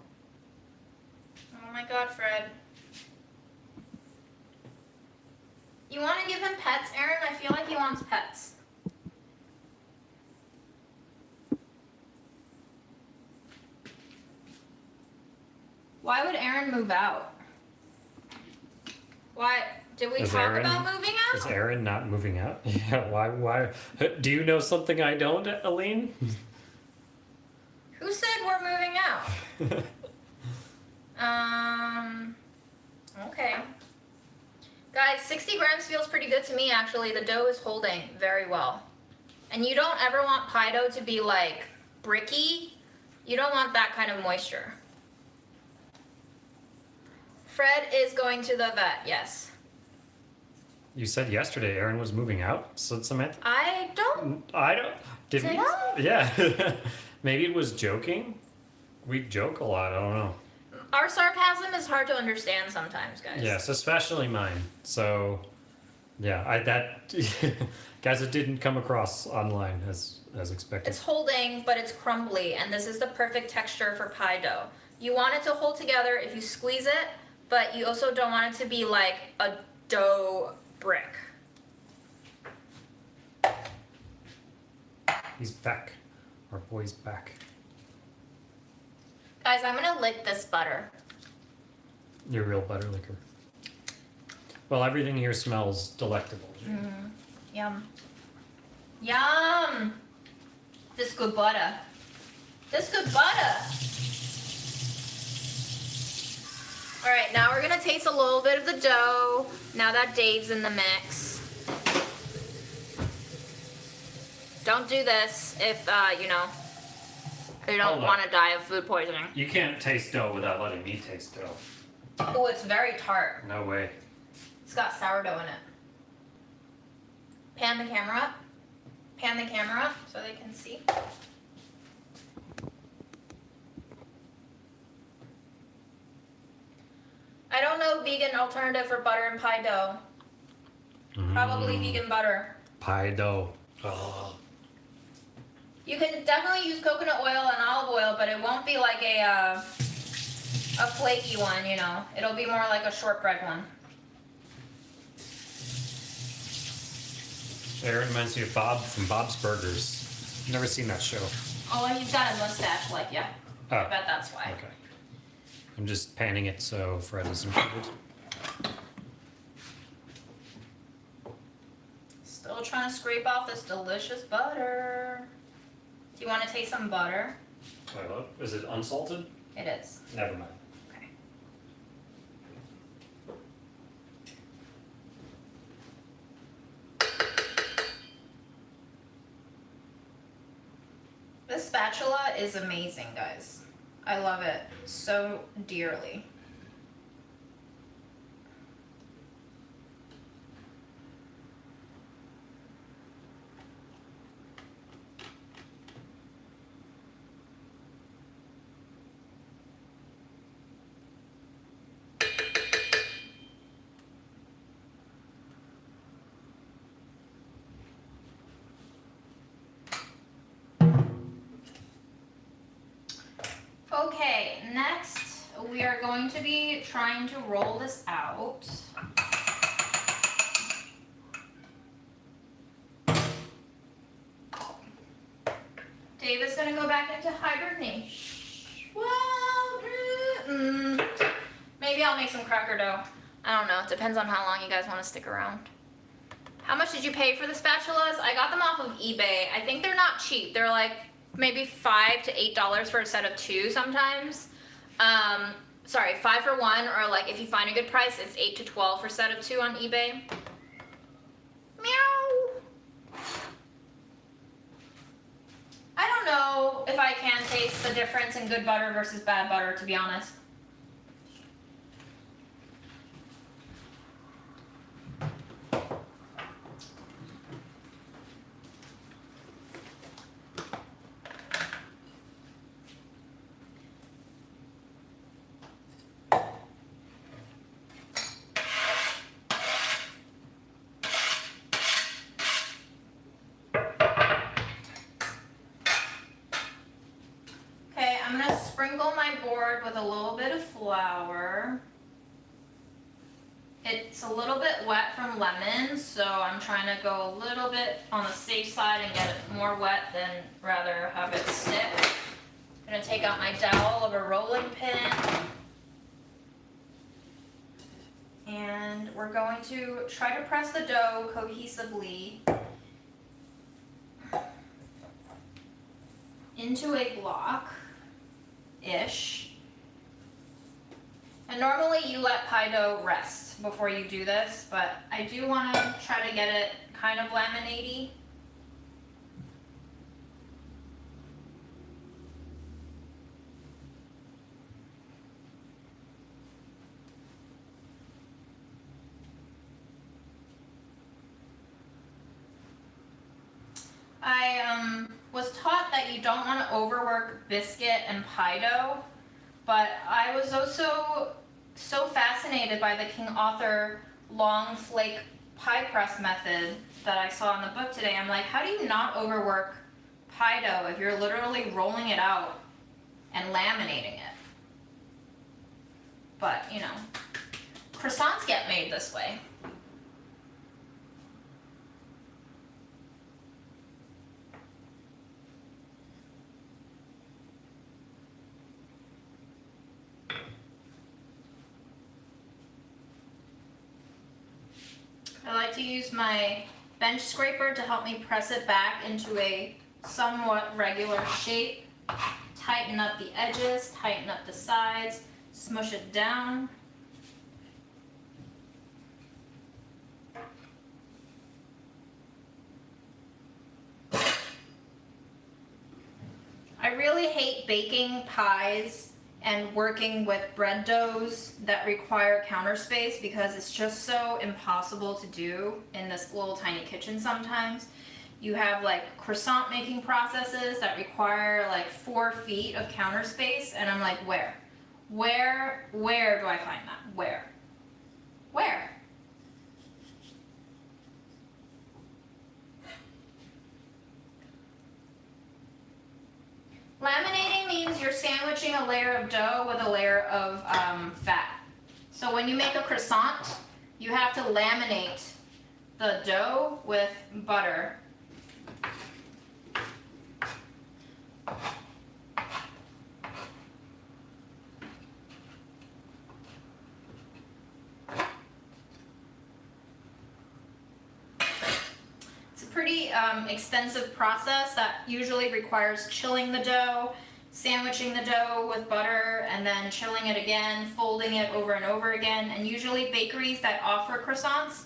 Oh my God, Fred. You want to give him pets, Aaron? I feel like he wants pets. Why would Aaron move out? Why? Did we talk about moving out? Is Aaron not moving out? Yeah, why? Do you know something I don't, Aline? Who said we're moving out? Okay. Guys, 60 grams feels pretty good to me actually. The dough is holding very well. And you don't ever want pie dough to be like bricky. You don't want that kind of moisture. Fred is going to the vet, yes. You said yesterday Aaron was moving out, so Samantha. I don't. Did Did we? I? Yeah. Maybe it was joking. We joke a lot. I don't know. Our sarcasm is hard to understand sometimes, guys. Yes, especially mine. So, yeah, guys, it didn't come across online as expected. It's holding, but it's crumbly, and this is the perfect texture for pie dough. You want it to hold together if you squeeze it, but you also don't want it to be like a dough brick. He's back. Our boy's back. Guys, I'm gonna lick this butter. You're a real butter licker. Well, everything here smells delectable. Yum. Yum! This good butter. This good butter. Alright, now we're gonna taste a little bit of the dough, now that Dave's in the mix. Don't do this if, you don't Hold want up. to die of food poisoning. You can't taste dough without letting me taste dough. Oh, it's very tart. No way. It's got sourdough in it. Pan the camera up. Pan the camera up so they can see. I don't know vegan alternative for butter and pie dough. Probably vegan butter. Pie dough. Oh. You can definitely use coconut oil and olive oil, but it won't be like a flaky one, It'll be more like a shortbread one. Aaron reminds me of Bob from Bob's Burgers. Never seen that show. Oh, he's got a mustache like you. Oh. I bet that's why. Okay. I'm just panning it so Fred is included. Still trying to scrape off this delicious butter. Do you want to taste some butter? Wait, what? Is it unsalted? It is. Never mind. Okay. This spatula is amazing, guys. I love it so dearly. Okay, next we are going to be trying to roll this out. Dave is going to go back into hibernation. Well, maybe I'll make some cracker dough. I don't know. It depends on how long you guys want to stick around. How much did you pay for the spatulas? I got them off of eBay. I think they're not cheap. They're like maybe $5 to $8 for a set of 2 sometimes. Sorry, 5 for 1, or like if you find a good price, it's 8 to 12 for a set of 2 on eBay. Meow. I don't know if I can taste the difference in good butter versus bad butter, to be honest. I'm gonna sprinkle my board with a little bit of flour. It's a little bit wet from lemon, so I'm trying to go a little bit on the safe side and get it more wet than rather have it stick. I'm gonna take out my dowel of a rolling pin. And we're going to try to press the dough cohesively into a block-ish. And normally you let pie dough rest before you do this, but I do want to try to get it kind of laminate-y. I was taught that you don't want to overwork biscuit and pie dough, but I was also so fascinated by the King Arthur long flake pie crust method that I saw in the book today. I'm like, how do you not overwork pie dough if you're literally rolling it out and laminating it? But, you know, croissants get made this way. I like to use my bench scraper to help me press it back into a somewhat regular shape. Tighten up the edges, tighten up the sides, smush it down. I really hate baking pies and working with bread doughs that require counter space because it's just so impossible to do in this little tiny kitchen sometimes. You have like croissant making processes that require like 4 feet of counter space, and I'm like, where do I find that? Where? Laminating means you're sandwiching a layer of dough with a layer of fat. So when you make a croissant, you have to laminate the dough with butter. Pretty extensive process that usually requires chilling the dough, sandwiching the dough with butter, and then chilling it again, folding it over and over again. And usually bakeries that offer croissants,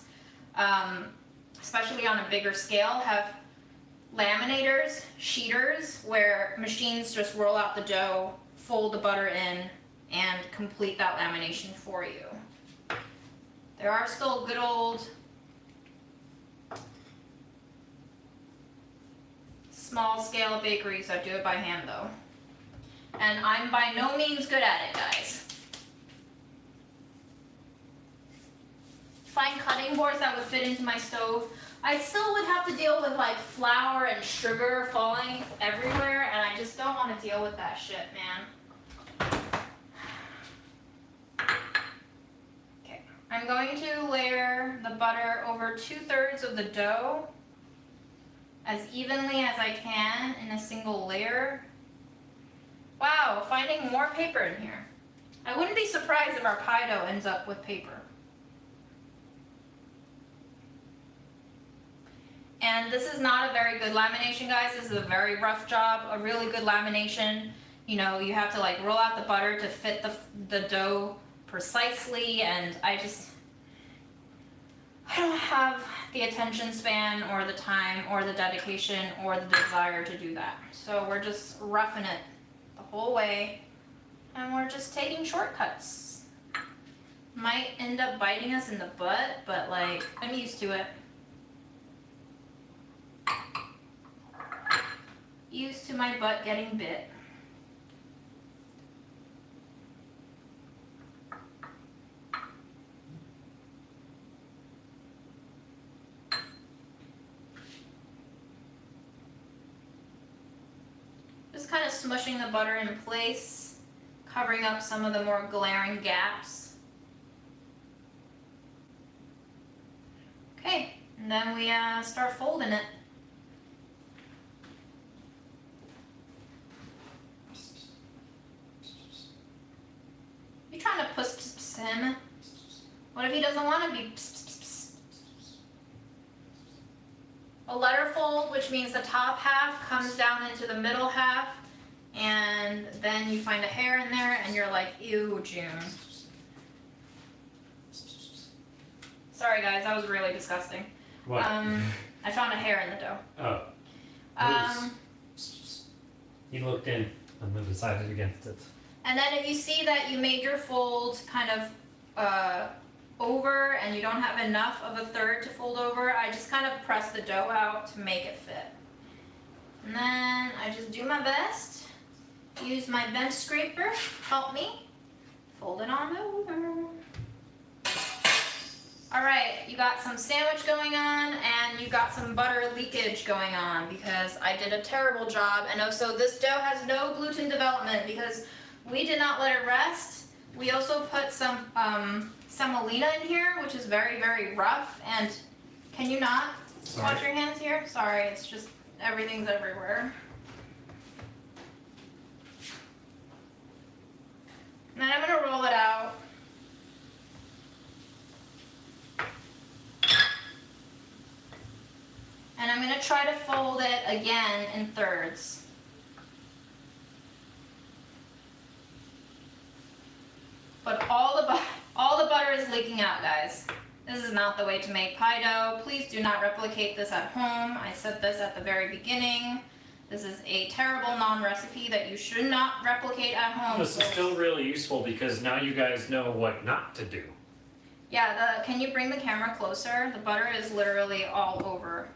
especially on a bigger scale, have laminators, sheeters, where machines just roll out the dough, fold the butter in, and complete that lamination for you. There are still good old small scale bakeries that do it by hand though. And I'm by no means good at it, guys. Find cutting boards that would fit into my stove. I still would have to deal with like flour and sugar falling everywhere, and I just don't want to deal with that shit, man. Okay, I'm going to layer the butter over 2/3 of the dough as evenly as I can in a single layer. Wow, finding more paper in here. I wouldn't be surprised if our pie dough ends up with paper. And this is not a very good lamination, guys. This is a very rough job. A really good lamination, you know, you have to like roll out the butter to fit the dough precisely, and I don't have the attention span or the time or the dedication or the desire to do that. So we're just roughing it the whole way, and we're just taking shortcuts. Might end up biting us in the butt, but like, I'm used to it. Used to my butt getting bit. Just kind of smushing the butter in place, covering up some of the more glaring gaps. Okay, and then we start folding it. You trying to puss him? What if he doesn't want to be A letter fold, which means the top half comes down into the middle half, and then you find a hair in there and you're like, ew, June. Sorry guys, that was really disgusting. What? I found a hair in the dough. Oh. You looked in and then decided against it. And then if you see that you made your fold kind of over and you don't have enough of a third to fold over, I just kind of press the dough out to make it fit. And then I just do my best. Use my bench scraper, help me. Fold it on over. Alright, you got some sandwich going on and you got some butter leakage going on because I did a terrible job. And also this dough has no gluten development because we did not let it rest. We also put some semolina in here, which is very, very rough. And can you not wash your hands here? Sorry, it's just everything's everywhere. And then I'm gonna roll it out. And I'm gonna try to fold it again in thirds. But all the butter is leaking out, guys. This is not the way to make pie dough. Please do not replicate this at home. I said this at the very beginning. This is a terrible non-recipe that you should not replicate at home. This is still really useful because now you guys know what not to do. Yeah, can you bring the camera closer? The butter is literally all over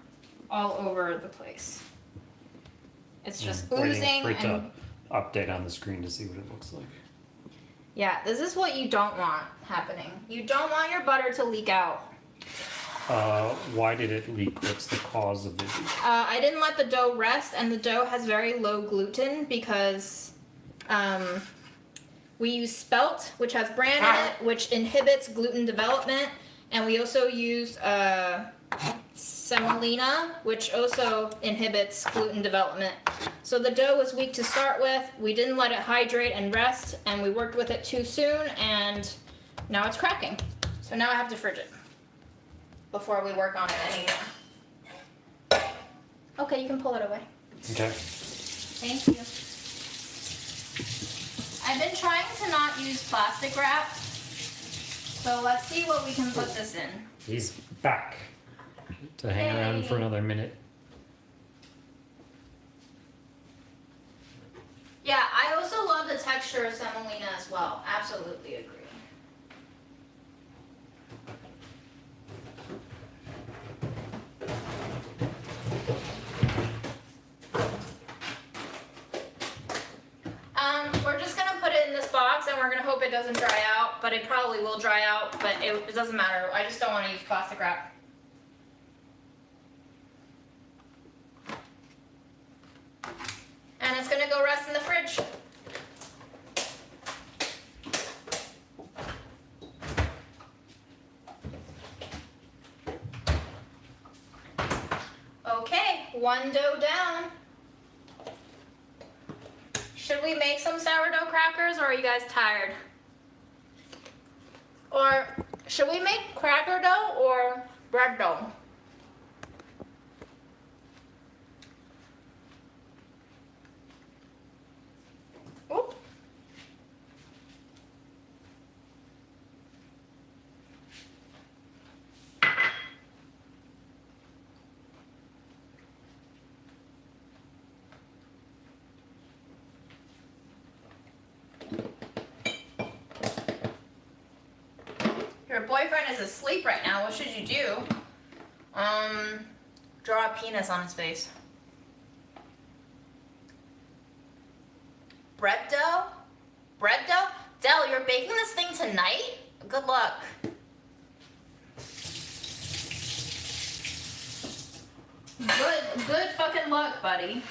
the place. It's just oozing. Waiting for it to update on the screen to see what it looks like. Yeah, this is what you don't want happening. You don't want your butter to leak out. Why did it leak? What's the cause of the leak? I didn't let the dough rest, and the dough has very low gluten because we use spelt, which has bran in it, which inhibits gluten development, and we also use semolina, which also inhibits gluten development. So the dough was weak to start with. We didn't let it hydrate and rest, and we worked with it too soon, and now it's cracking. So now I have to fridge it before we work on it anymore. Okay, you can pull it away. Okay. Thank you. I've been trying to not use plastic wrap, so let's see what we can put this in. He's back to hang around for another minute. Yeah, I also love the texture of semolina as well. Absolutely agree. We're just gonna put it in this box and we're gonna hope it doesn't dry out, but it probably will dry out, but it doesn't matter. I just don't want to use plastic wrap. And it's gonna go rest in the fridge. Okay, one dough down. Should we make some sourdough crackers, or are you guys tired? Or should we make cracker dough or bread dough? Oop. Your boyfriend is asleep right now. What should you do? Draw a penis on his face. Bread dough? Bread dough? Del, you're baking this thing tonight? Good luck. Good fucking luck, buddy.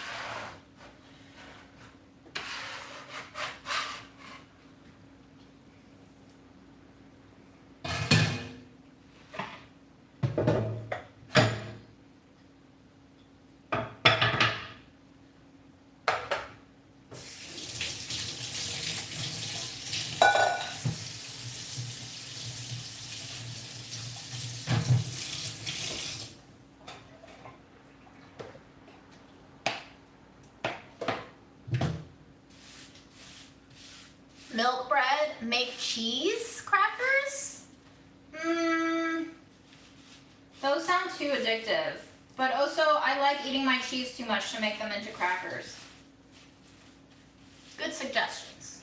Milk bread, make cheese crackers? those sound too addictive. But also, I like eating my cheese too much to make them into crackers. Good suggestions.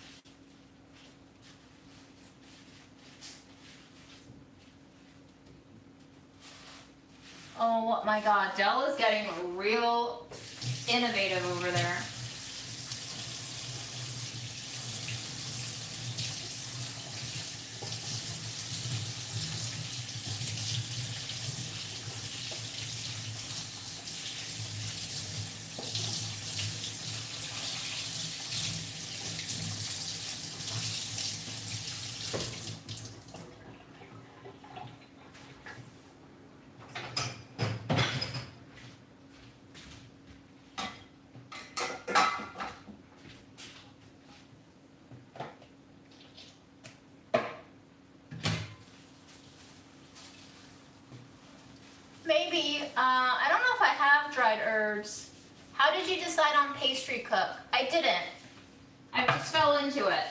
Oh my god, Dell is getting real innovative over there. Maybe, I don't know if I have dried herbs. How did you decide on pastry cook? I didn't. I just fell into it.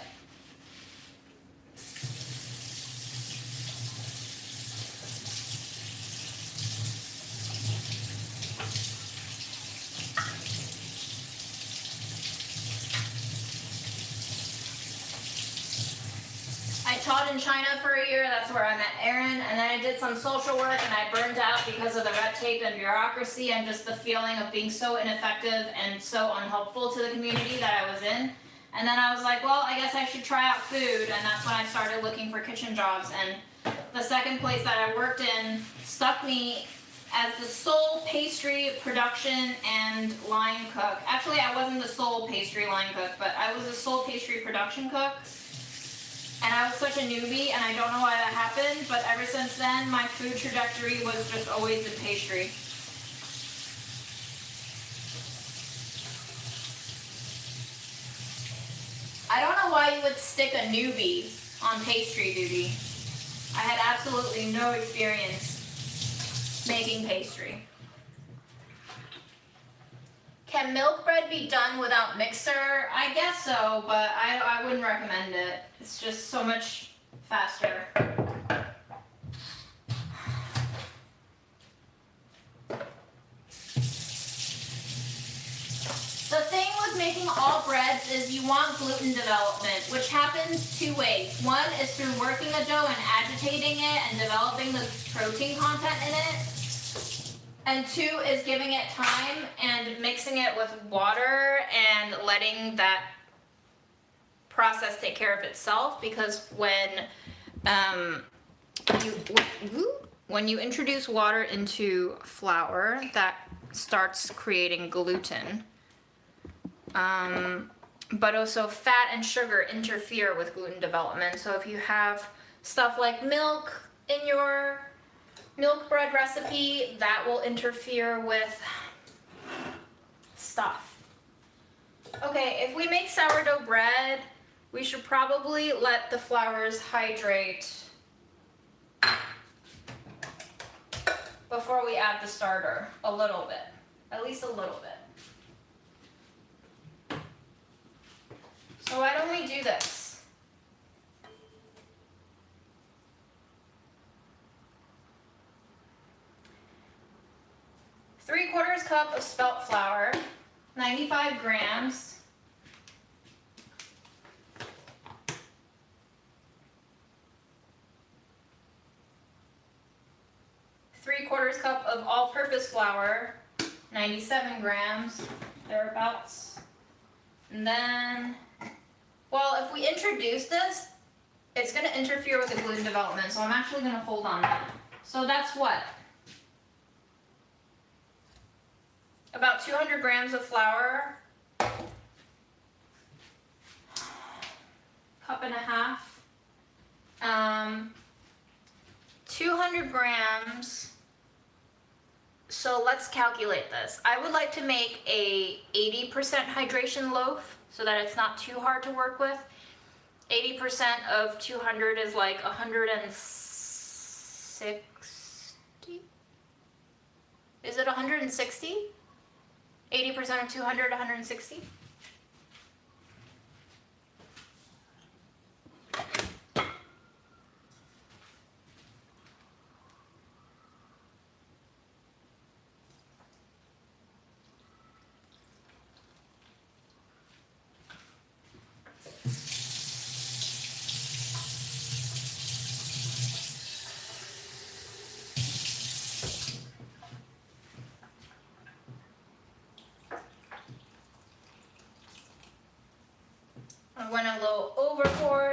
I taught in China for a year, that's where I met Erin, and then I did some social work and I burned out because of the red tape and bureaucracy and just the feeling of being so ineffective and so unhelpful to the community that I was in. And then I was like, well, I guess I should try out food, and that's when I started looking for kitchen jobs. And the second place that I worked in stuck me as the sole pastry production and line cook. Actually, I wasn't the sole pastry line cook, but I was the sole pastry production cook. And I was such a newbie, and I don't know why that happened, but ever since then, my food trajectory was just always in pastry. I don't know why you would stick a newbie on pastry duty. I had absolutely no experience making pastry. Can milk bread be done without mixer? I guess so, but I wouldn't recommend it. It's just so much faster. The thing with making all breads is you want gluten development, which happens two ways. One is through working the dough and agitating it and developing the protein content in it. And two is giving it time and mixing it with water and letting that process take care of itself, because when you introduce water into flour, that starts creating gluten. But also fat and sugar interfere with gluten development. So if you have stuff like milk in your milk bread recipe, that will interfere with stuff. Okay, if we make sourdough bread, we should probably let the flours hydrate before we add the starter, a little bit, at least a little bit. So why don't we do this? 3/4 cup of spelt flour, 95 grams. Three-quarters cup of all-purpose flour, 97 grams, thereabouts. And then, well, if we introduce this, it's going to interfere with the gluten development, so I'm actually going to hold on that. So that's what? About 200 grams of flour, cup and a half, 200 grams. So let's calculate this. I would like to make a 80% hydration loaf so that it's not too hard to work with. 80% of 200 is like 160. Is it 160? 80% of 200, 160?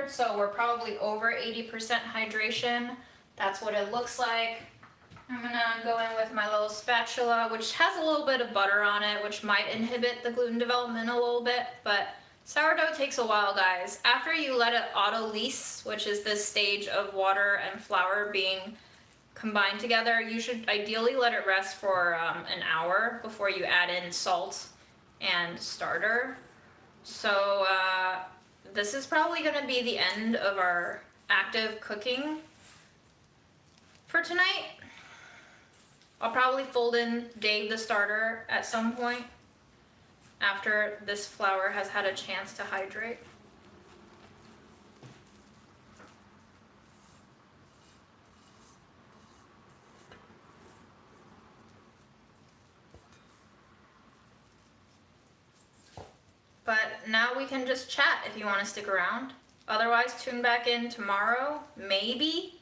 standard, so we're probably over 80% hydration. That's what it looks like. I'm gonna go in with my little spatula, which has a little bit of butter on it, which might inhibit the gluten development a little bit, but sourdough takes a while, guys. After you let it auto-lyse, which is this stage of water and flour being combined together, you should ideally let it rest for an hour before you add in salt and starter. So this is probably gonna be the end of our active cooking for tonight. I'll probably fold in Dave the starter at some point after this flour has had a chance to hydrate. But now we can just chat if you want to stick around. Otherwise, tune back in tomorrow, maybe,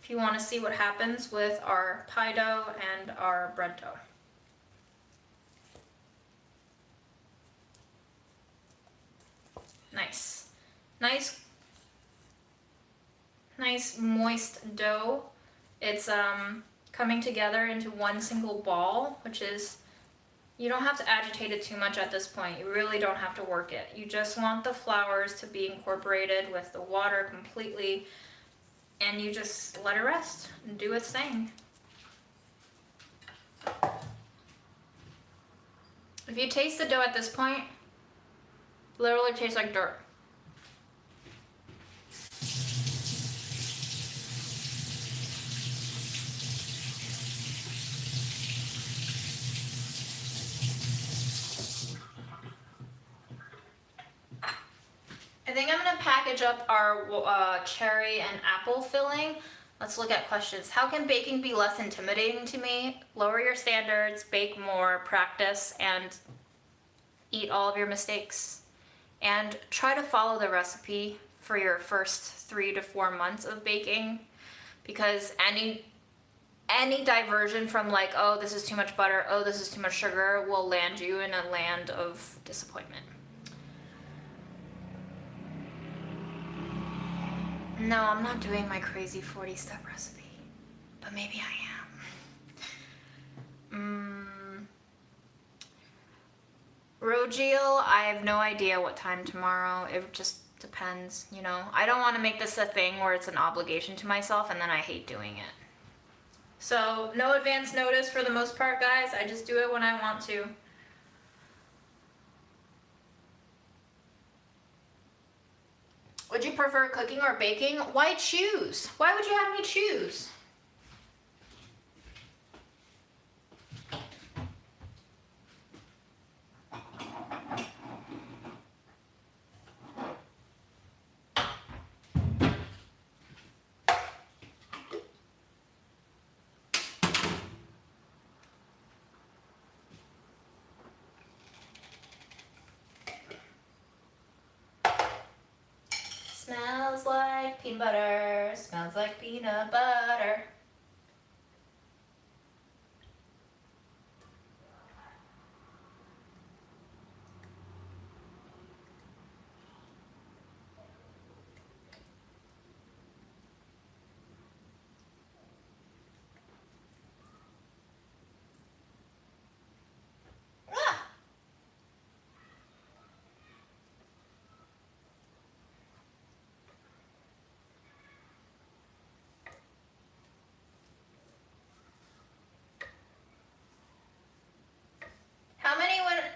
if you want to see what happens with our pie dough and our bread dough. Nice. Nice moist dough. It's coming together into one single ball, which is, you don't have to agitate it too much at this point. You really don't have to work it. You just want the flours to be incorporated with the water completely, and you just let it rest and do its thing. If you taste the dough at this point, it literally tastes like dirt. I think I'm gonna package up our cherry and apple filling. Let's look at questions. How can baking be less intimidating to me? Lower your standards, bake more, practice, and eat all of your mistakes. And try to follow the recipe for your first 3 to 4 months of baking, because any diversion from like, oh, this is too much butter, oh, this is too much sugar, will land you in a land of disappointment. No, I'm not doing my crazy 40-step recipe, but maybe I am. Rogeel, I have no idea what time tomorrow. It just depends, you know. I don't want to make this a thing where it's an obligation to myself and then I hate doing it. So no advance notice for the most part, guys. I just do it when I want to. Would you prefer cooking or baking? Why choose? Why would you have me choose? Smells like peanut butter, smells like peanut butter.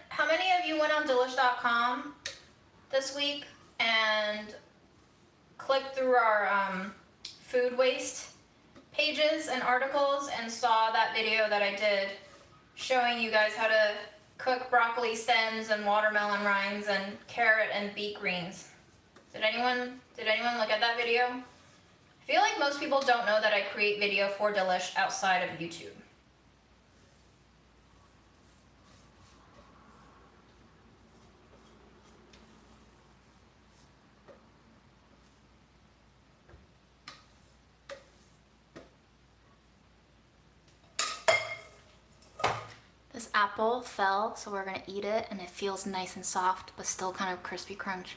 How many of you went on delish.com this week and clicked through our food waste pages and articles and saw that video that I did showing you guys how to cook broccoli stems and watermelon rinds and carrot and beet greens? Did anyone look at that video? I feel like most people don't know that I create video for Delish outside of YouTube. This apple fell, so we're gonna eat it, and it feels nice and soft, but still kind of crispy crunch.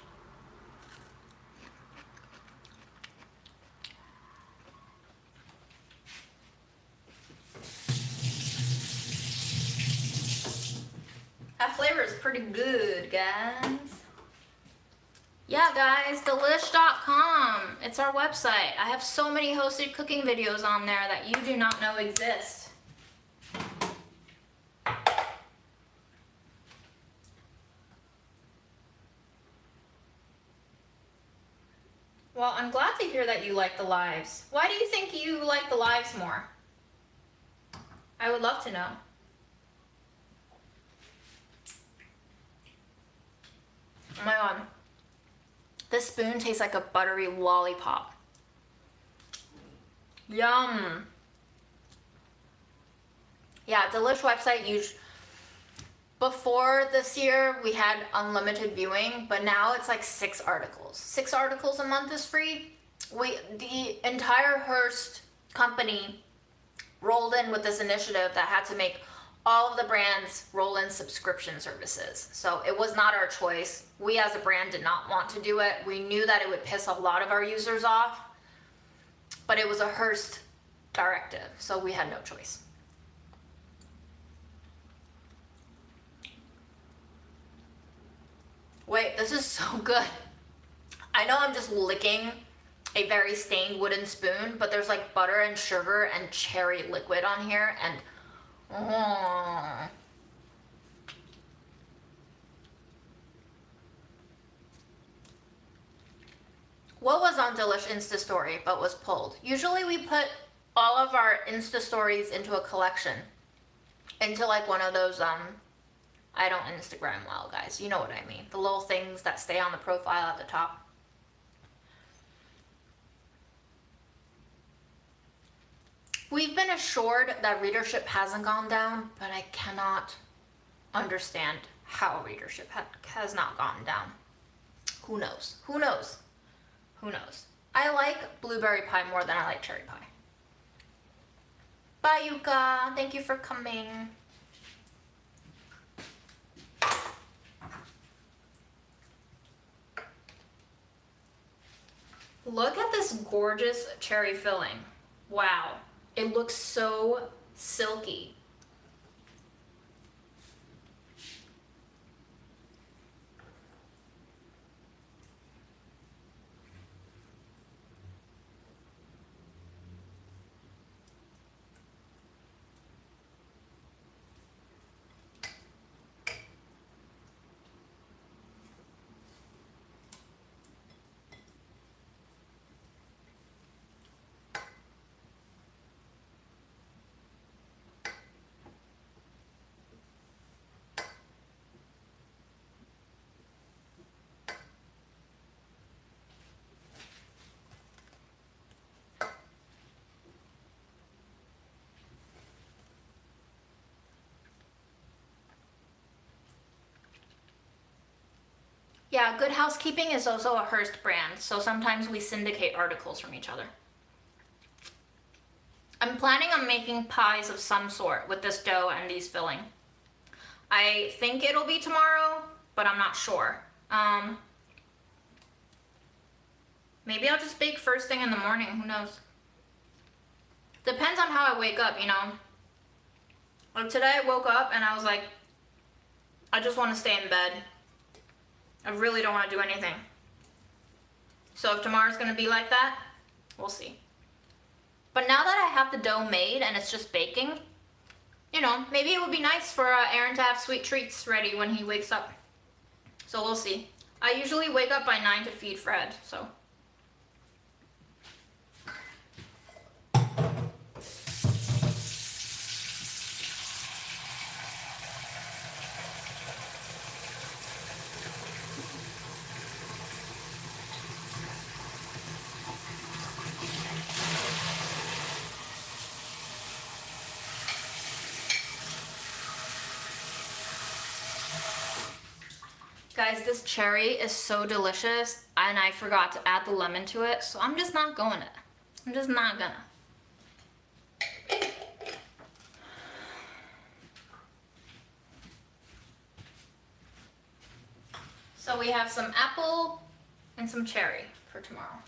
pretty good, guys. Yeah, guys, delish.com. It's our website. I have so many hosted cooking videos on there that you do not know exist. Well, I'm glad to hear that you like the lives. Why do you think you like the lives more? I would love to know. Oh my god. This spoon tastes like a buttery lollipop. Yum. Yeah, Delish website before this year we had unlimited viewing, but now it's like 6 articles. 6 articles a month is free. The entire Hearst company rolled in with this initiative that had to make all of the brands roll in subscription services. So it was not our choice. We as a brand did not want to do it. We knew that it would piss a lot of our users off, but it was a Hearst directive, so we had no choice. Wait, this is so good. I know I'm just licking a very stained wooden spoon, but there's like butter and sugar and cherry liquid on here, and what was on Delish Insta Story but was pulled? Usually we put all of our Insta Stories into a collection, into like one of those I don't Instagram well, guys. You know what I mean. The little things that stay on the profile at the top. We've been assured that readership hasn't gone down, but I cannot understand how readership has not gone down. Who knows? Who knows? Who knows? I like blueberry pie more than I like cherry pie. Bye, Yuka. Thank you for coming. Look at this gorgeous cherry filling. Wow. It looks so silky. Yeah, Good Housekeeping is also a Hearst brand, so sometimes we syndicate articles from each other. I'm planning on making pies of some sort with this dough and these filling. I think it'll be tomorrow, but I'm not sure. Maybe I'll just bake first thing in the morning, who knows? Depends on how I wake up, you know? Like today I woke up and I was like, I just want to stay in bed. I really don't want to do anything. So if tomorrow's going to be like that, we'll see. But now that I have the dough made and it's just baking, you know, maybe it would be nice for Aaron to have sweet treats ready when he wakes up. So we'll see. I usually wake up by 9 to feed Fred, so. Guys, this cherry is so delicious, and I forgot to add the lemon to it, so I'm just not going to. I'm just not gonna. So we have some apple and some cherry for tomorrow.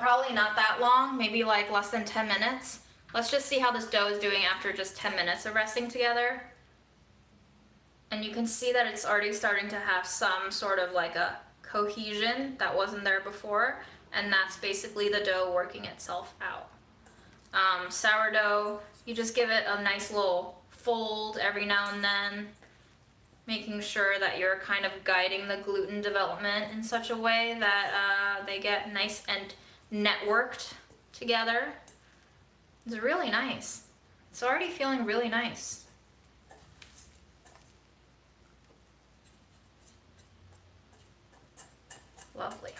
probably not that long, maybe like less than 10 minutes. Let's just see how this dough is doing after just 10 minutes of resting together. And you can see that it's already starting to have some sort of like a cohesion that wasn't there before. And that's basically the dough working itself out. Sourdough, you just give it a nice little fold every now and then, making sure that you're kind of guiding the gluten development in such a way that they get nice and networked together. It's really nice. It's already feeling really nice. Lovely.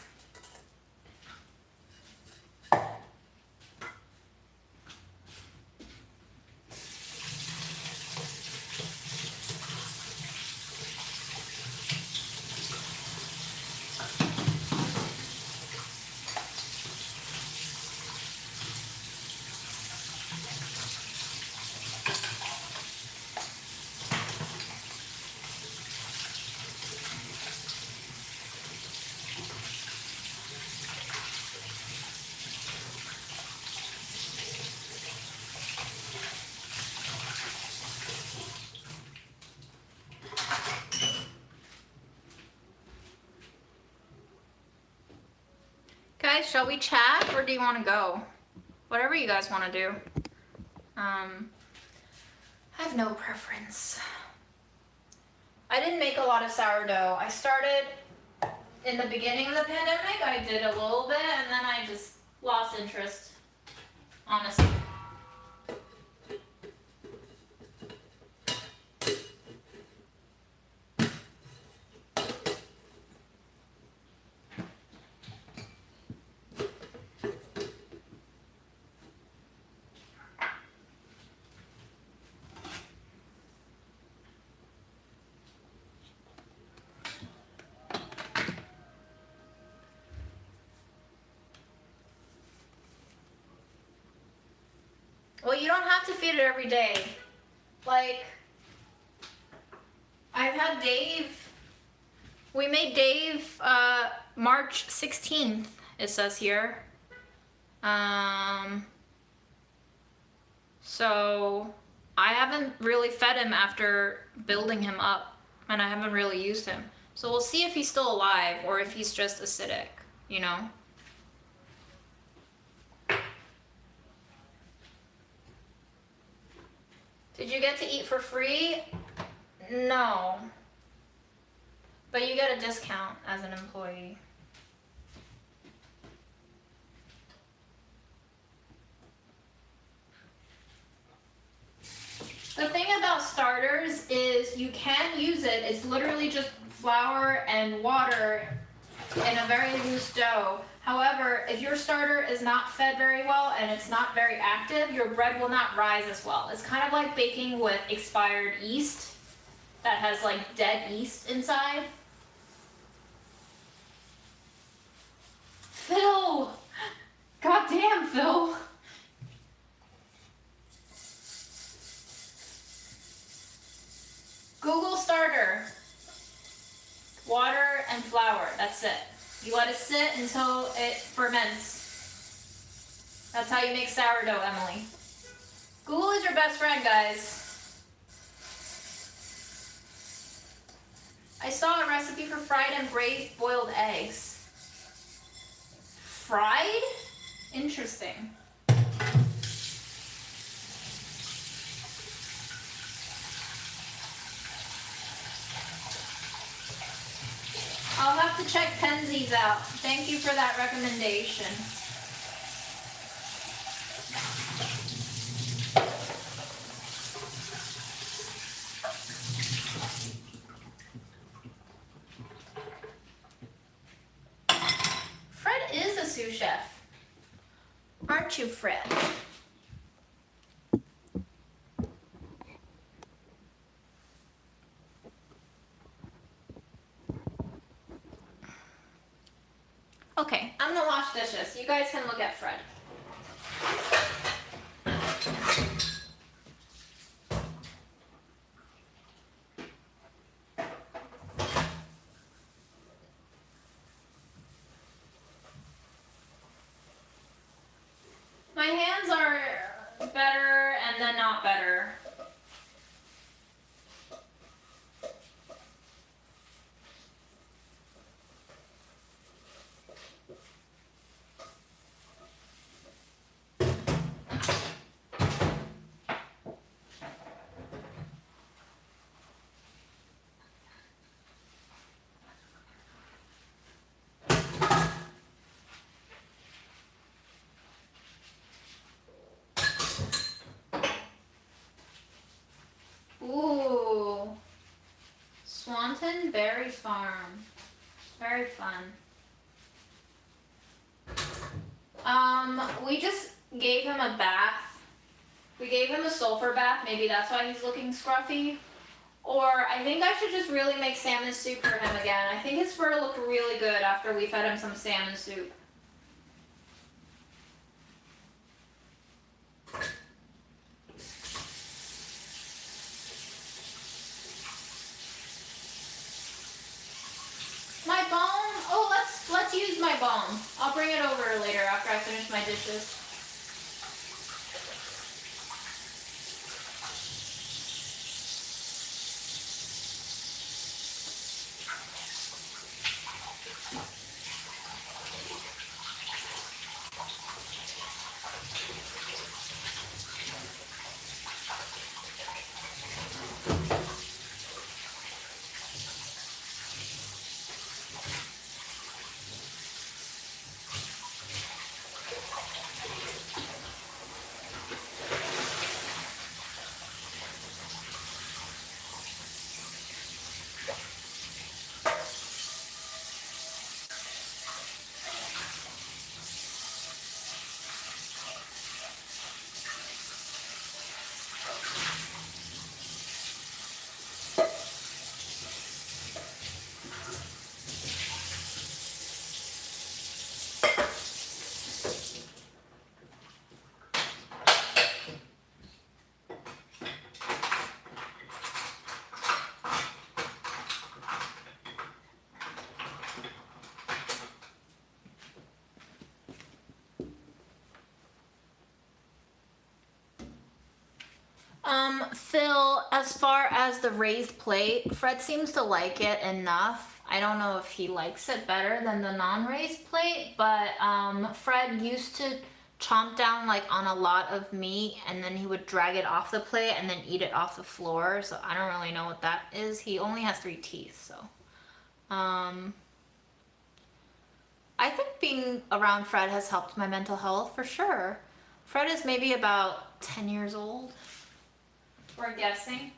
Guys, shall we chat or do you want to go? Whatever you guys want to do. I have no preference. I didn't make a lot of sourdough. I started in the beginning of the pandemic. I did a little bit and then I just lost interest, honestly. Well, you don't have to feed it every day. Like, I've had Dave, we made Dave March 16th, it says here. So I haven't really fed him after building him up, and I haven't really used him. So we'll see if he's still alive or if he's just acidic, you know? Did you get to eat for free? No. But you get a discount as an employee. The thing about starters is you can use it. It's literally just flour and water in a very loose dough. However, if your starter is not fed very well and it's not very active, your bread will not rise as well. It's kind of like baking with expired yeast that has like dead yeast inside. Phil! Goddamn, Phil! Google starter. Water and flour, that's it. You let it sit until it ferments. That's how you make sourdough, Emily. Google is your best friend, guys. I saw a recipe for fried and braised boiled eggs. Fried? Interesting. I'll have to check Penzies out. Thank you for that recommendation. Fred is a sous chef. Aren't you, Fred? Okay, I'm gonna wash dishes. You guys can look at Fred. then not better. Ooh, Swanton Berry Farm, very fun. We just gave him a bath. We gave him a sulfur bath, maybe that's why he's looking scruffy. Or I think I should just really make salmon soup for him again. I think his fur looked really good after we fed him some salmon soup. My balm, oh, let's use my balm. I'll bring it over later after I finish my dishes. Phil, as far as the raised plate, Fred seems to like it enough. I don't know if he likes it better than the non-raised plate, but Fred used to chomp down like on a lot of meat and then he would drag it off the plate and then eat it off the floor. So I don't really know what that is. He only has 3 teeth, so. I think being around Fred has helped my mental health for sure. Fred is maybe about 10 years old. We're guessing.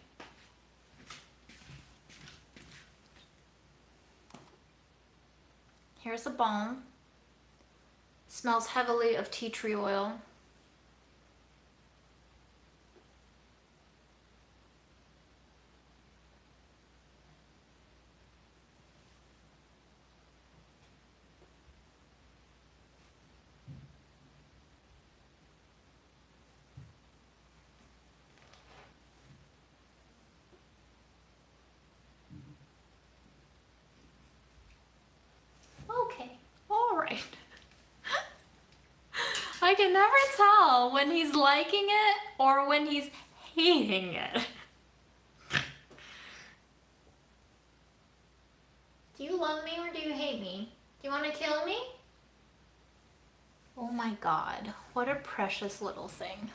Here's the balm. Smells heavily of tea tree oil. Okay, all right. I can never tell when he's liking it or when he's hating it. Do you love me or do you hate me? Do you want to kill me? Oh my God, what a precious little thing.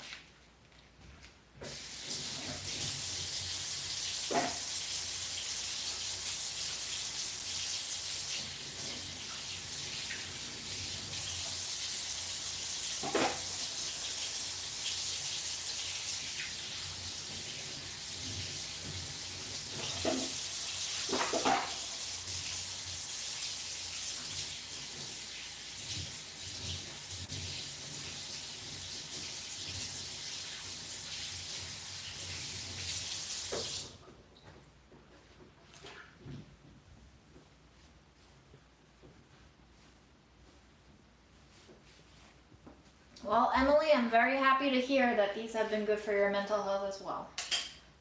Well, Emily, I'm very happy to hear that these have been good for your mental health as well.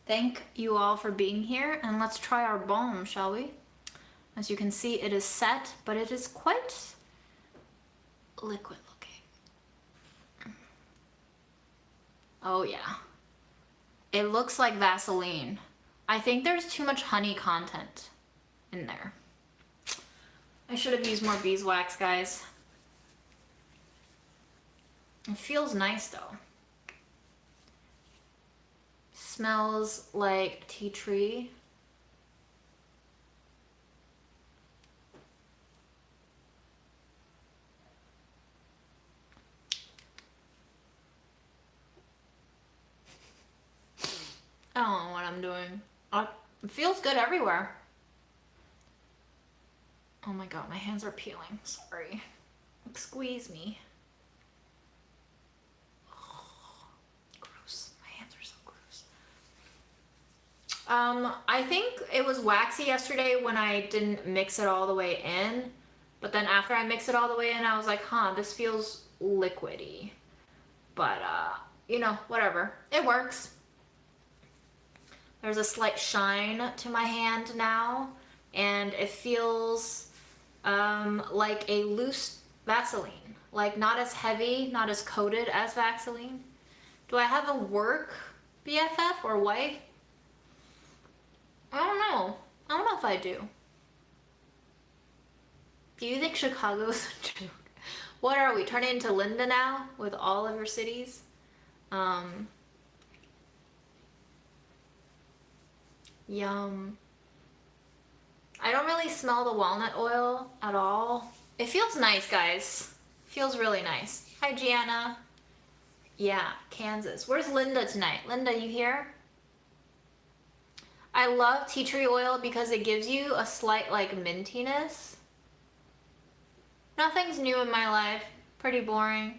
Thank you all for being here, and let's try our balm, shall we? As you can see, it is set, but it is quite liquid looking. Oh yeah, It looks like Vaseline. I think there's too much honey content in there. I should have used more beeswax, guys. It feels nice though. Smells like tea tree. I don't know what I'm doing. It feels good everywhere. Oh my god, my hands are peeling. Sorry. Squeeze me. Oh, gross. My hands are so gross. I think it was waxy yesterday when I didn't mix it all the way in. But then after I mixed it all the way in, I was like, huh, this feels liquidy. But, you know, whatever. It works. There's a slight shine to my hand now, and it feels like a loose Vaseline. Like not as heavy, not as coated as Vaseline. Do I have a work BFF or wife? I don't know. I don't know if I do. Do you think Chicago's a joke? What are we, turning into Linda now with all of your cities? Yum. I don't really smell the walnut oil at all. It feels nice, guys. Feels really nice. Hi, Gianna. Yeah, Kansas. Where's Linda tonight? Linda, you here? I love tea tree oil because it gives you a slight, like, mintiness. Nothing's new in my life. Pretty boring.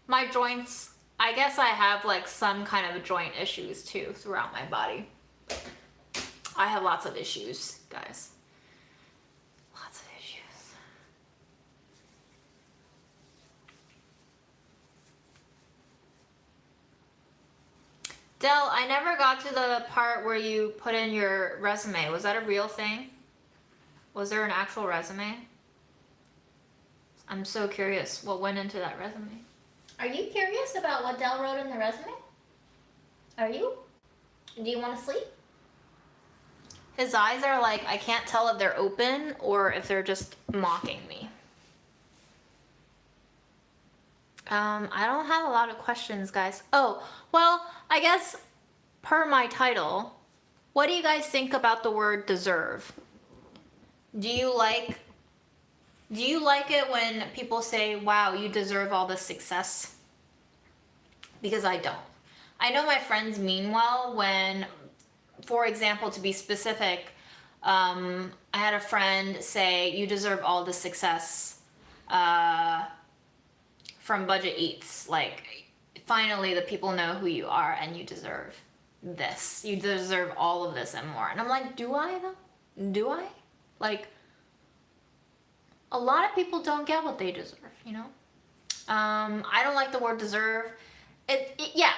My joints, I guess I have, like, some kind of joint issues, too, throughout my body. I have lots of issues, guys. Lots of issues. Del, I never got to the part where you put in your resume. Was that a real thing? Was there an actual resume? I'm so curious what went into that resume. Are you curious about what Del wrote in the resume? Are you? Do you want to sleep? His eyes are like, I can't tell if they're open or if they're just mocking me. I don't have a lot of questions, guys. Oh, well, I guess per my title, what do you guys think about the word deserve? Do you like it when people say, wow, you deserve all this success? Because I don't. I know my friends mean well when, for example, to be specific, I had a friend say, you deserve all the success from Budget Eats. Like, finally the people know who you are and you deserve this. You deserve all of this and more. And I'm like, do I though? Do I? Like, a lot of people don't get what they deserve, you know? I don't like the word deserve. Yeah,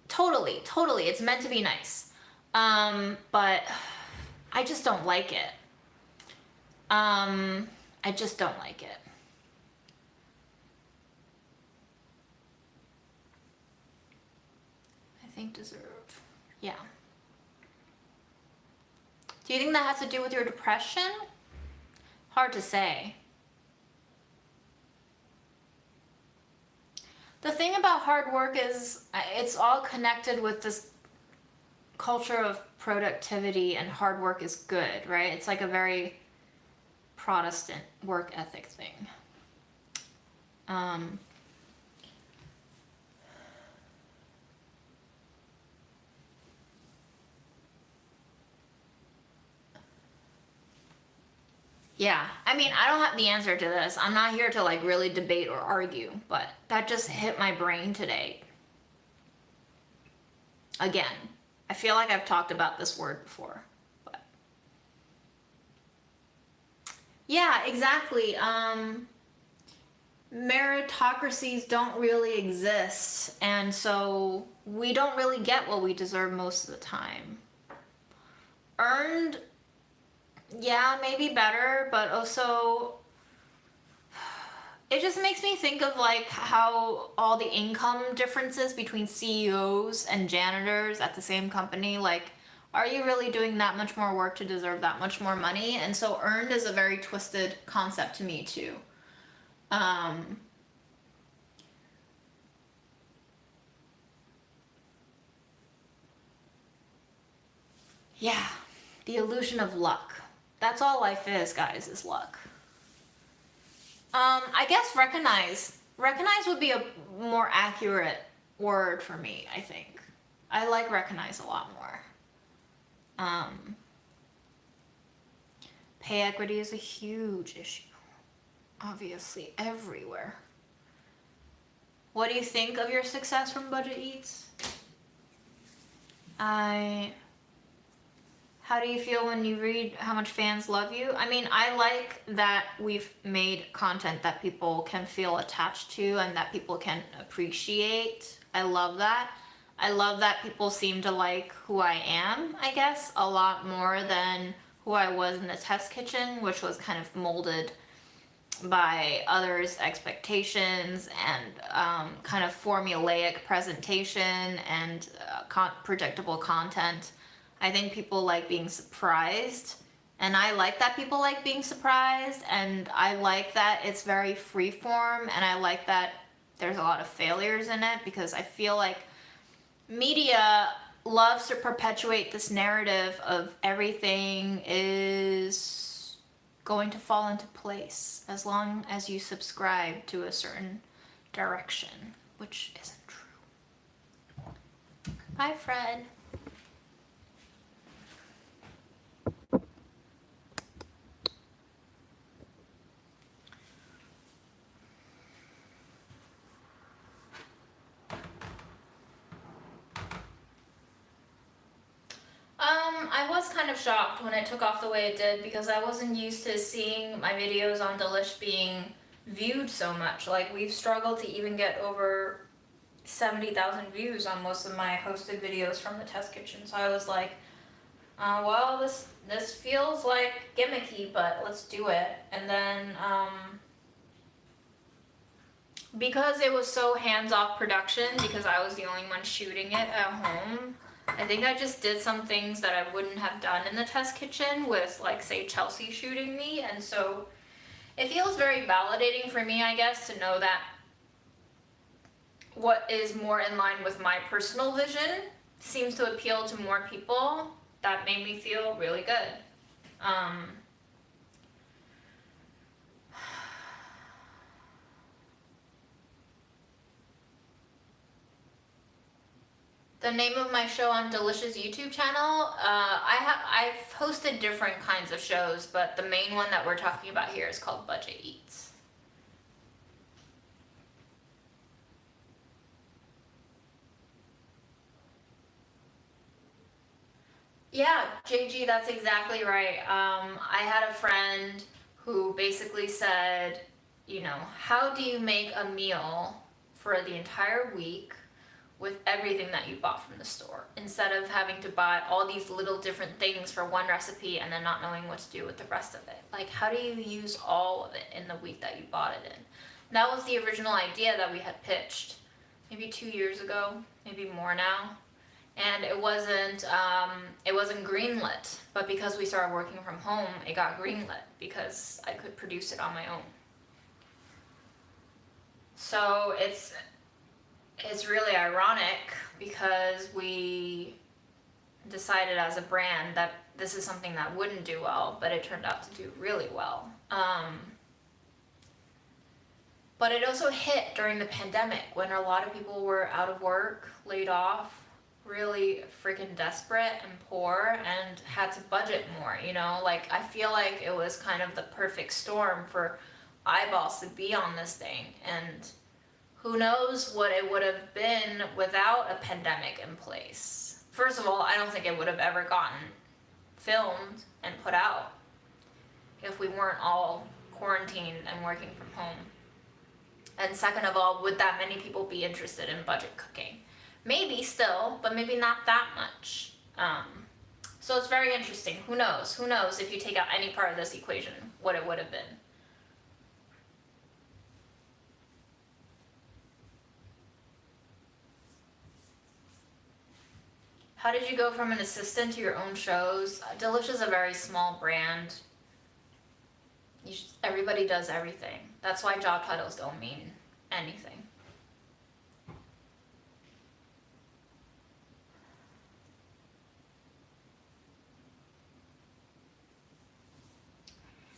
totally. It's meant to be nice. But I just don't like it. I just don't like it. I think deserve. Yeah. Do you think that has to do with your depression? Hard to say. The thing about hard work is it's all connected with this culture of productivity, and hard work is good, right? It's like a very Protestant work ethic thing. Yeah, I mean, I don't have the answer to this. I'm not here to like really debate or argue, but that just hit my brain today. Again, I feel like I've talked about this word before, but yeah, exactly. Meritocracies don't really exist, and so we don't really get what we deserve most of the time. Earned, yeah, maybe better, but also it just makes me think of like how all the income differences between CEOs and janitors at the same company, like, are you really doing that much more work to deserve that much more money? And so earned is a very twisted concept to me too. Yeah, the illusion of luck. That's all life is, guys, is luck. I guess recognize. Recognize would be a more accurate word for me, I think. I like recognize a lot more. Pay equity is a huge issue, obviously, everywhere. What do you think of your success from Budget Eats? How do you feel when you read how much fans love you? I mean, I like that we've made content that people can feel attached to and that people can appreciate. I love that. I love that people seem to like who I am, I guess, a lot more than who I was in the test kitchen, which was kind of molded by others' expectations and kind of formulaic presentation and predictable content. I think people like being surprised, and I like that people like being surprised, and I like that it's very freeform, and I like that there's a lot of failures in it, because I feel like media loves to perpetuate this narrative of everything is going to fall into place as long as you subscribe to a certain direction, which isn't true. Bye, Fred. I was kind of shocked when it took off the way it did, because I wasn't used to seeing my videos on Delish being viewed so much. Like, we've struggled to even get over 70,000 views on most of my hosted videos from the test kitchen. So I was like, well, this feels like gimmicky, but let's do it. And then because it was so hands-off production, because I was the only one shooting it at home, I think I just did some things that I wouldn't have done in the test kitchen with, like, say, Chelsea shooting me. And so it feels very validating for me, I guess, to know that what is more in line with my personal vision seems to appeal to more people. That made me feel really good. The name of my show on Delicious YouTube channel, I've hosted different kinds of shows, but the main one that we're talking about here is called Budget Eats. Yeah, JG, that's exactly right. I had a friend who basically said, you know, how do you make a meal for the entire week with everything that you bought from the store, instead of having to buy all these little different things for one recipe and then not knowing what to do with the rest of it? Like, how do you use all of it in the week that you bought it in? That was the original idea that we had pitched maybe 2 years ago, maybe more now. And it wasn't greenlit, but because we started working from home, it got greenlit because I could produce it on my own. So it's really ironic, because we decided as a brand that this is something that wouldn't do well, but it turned out to do really well. But it also hit during the pandemic, when a lot of people were out of work, laid off, really freaking desperate and poor, and had to budget more, you know? Like, I feel like it was kind of the perfect storm for eyeballs to be on this thing, and who knows what it would have been without a pandemic in place. First of all, I don't think it would have ever gotten filmed and put out if we weren't all quarantined and working from home. And second of all, would that many people be interested in budget cooking? Maybe still, but maybe not that much. So it's very interesting. Who knows? Who knows if you take out any part of this equation, what it would have been. How did you go from an assistant to your own shows? Delish is a very small brand. Everybody does everything. That's why job titles don't mean anything.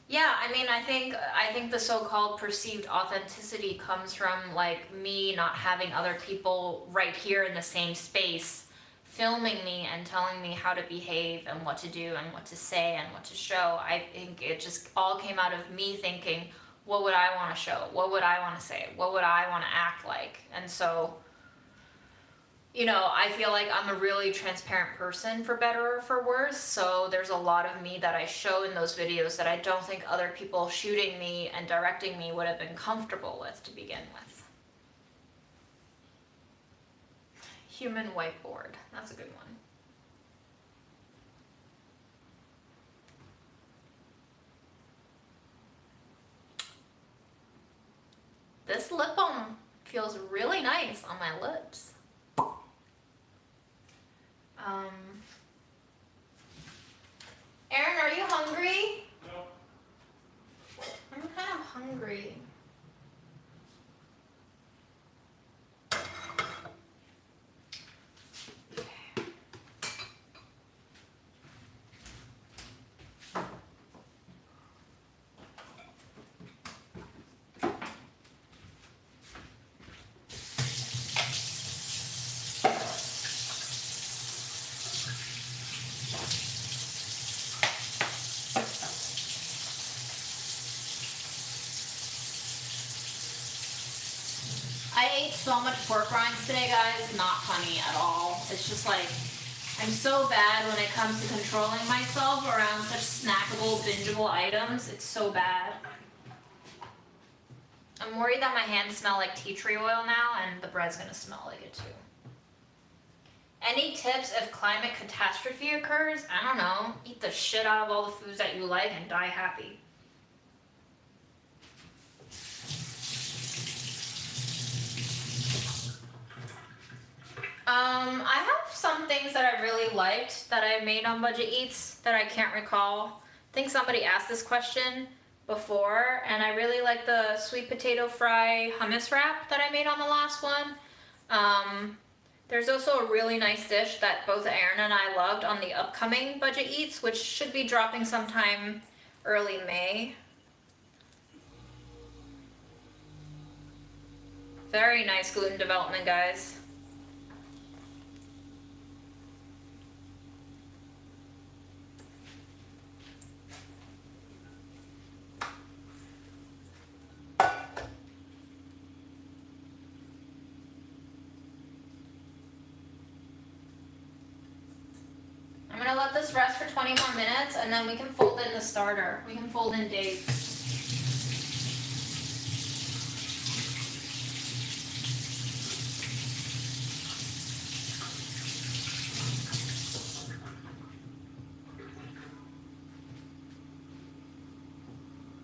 Yeah, I mean, I think the so-called perceived authenticity comes from like me not having other people right here in the same space filming me and telling me how to behave and what to do and what to say and what to show. I think it just all came out of me thinking, what would I want to show? What would I want to say? What would I want to act like? And so, you know, I feel like I'm a really transparent person, for better or for worse, so there's a lot of me that I show in those videos that I don't think other people shooting me and directing me would have been comfortable with to begin with. Human whiteboard, that's a good one. This lip balm feels really nice on my lips. Aaron, are you hungry? No. I'm kind of hungry. I ate so much pork rinds today, guys, not funny at all. It's just like, I'm so bad when it comes to controlling myself around such snackable, bingeable items. It's so bad. I'm worried that my hands smell like tea tree oil now, and the bread's gonna smell like it too. Any tips if climate catastrophe occurs? I don't know. Eat the shit out of all the foods that you like and die happy. I have some things that I really liked that I made on Budget Eats that I can't recall. I think somebody asked this question before, and I really like the sweet potato fry hummus wrap that I made on the last one. There's also a really nice dish that both Aaron and I loved on the upcoming Budget Eats, which should be dropping sometime early May. Very nice gluten development, guys. I'm gonna let this rest for 20 more minutes and then we can fold in the starter. We can fold in Dave.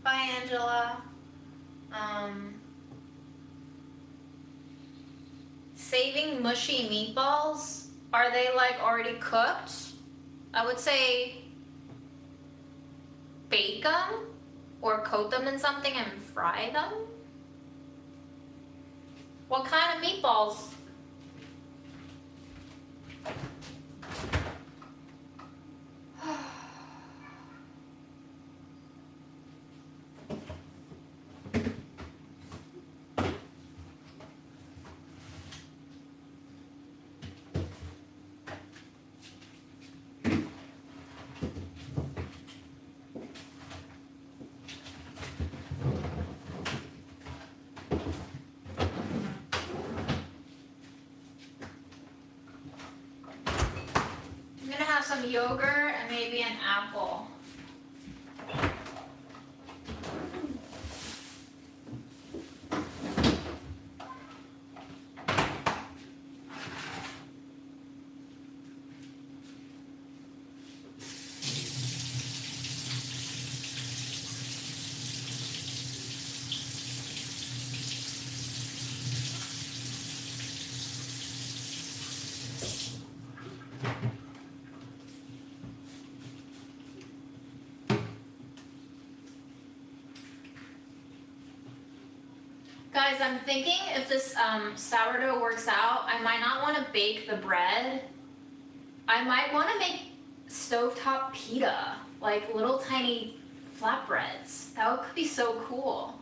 Bye, Angela. Saving mushy meatballs, are they like already cooked? I would say bake them or coat them in something and fry them. What kind of meatballs? I'm gonna have some yogurt and maybe an apple. Guys, I'm thinking if this sourdough works out, I might not want to bake the bread. I might want to make stovetop pita, like little tiny flatbreads. That could be so cool.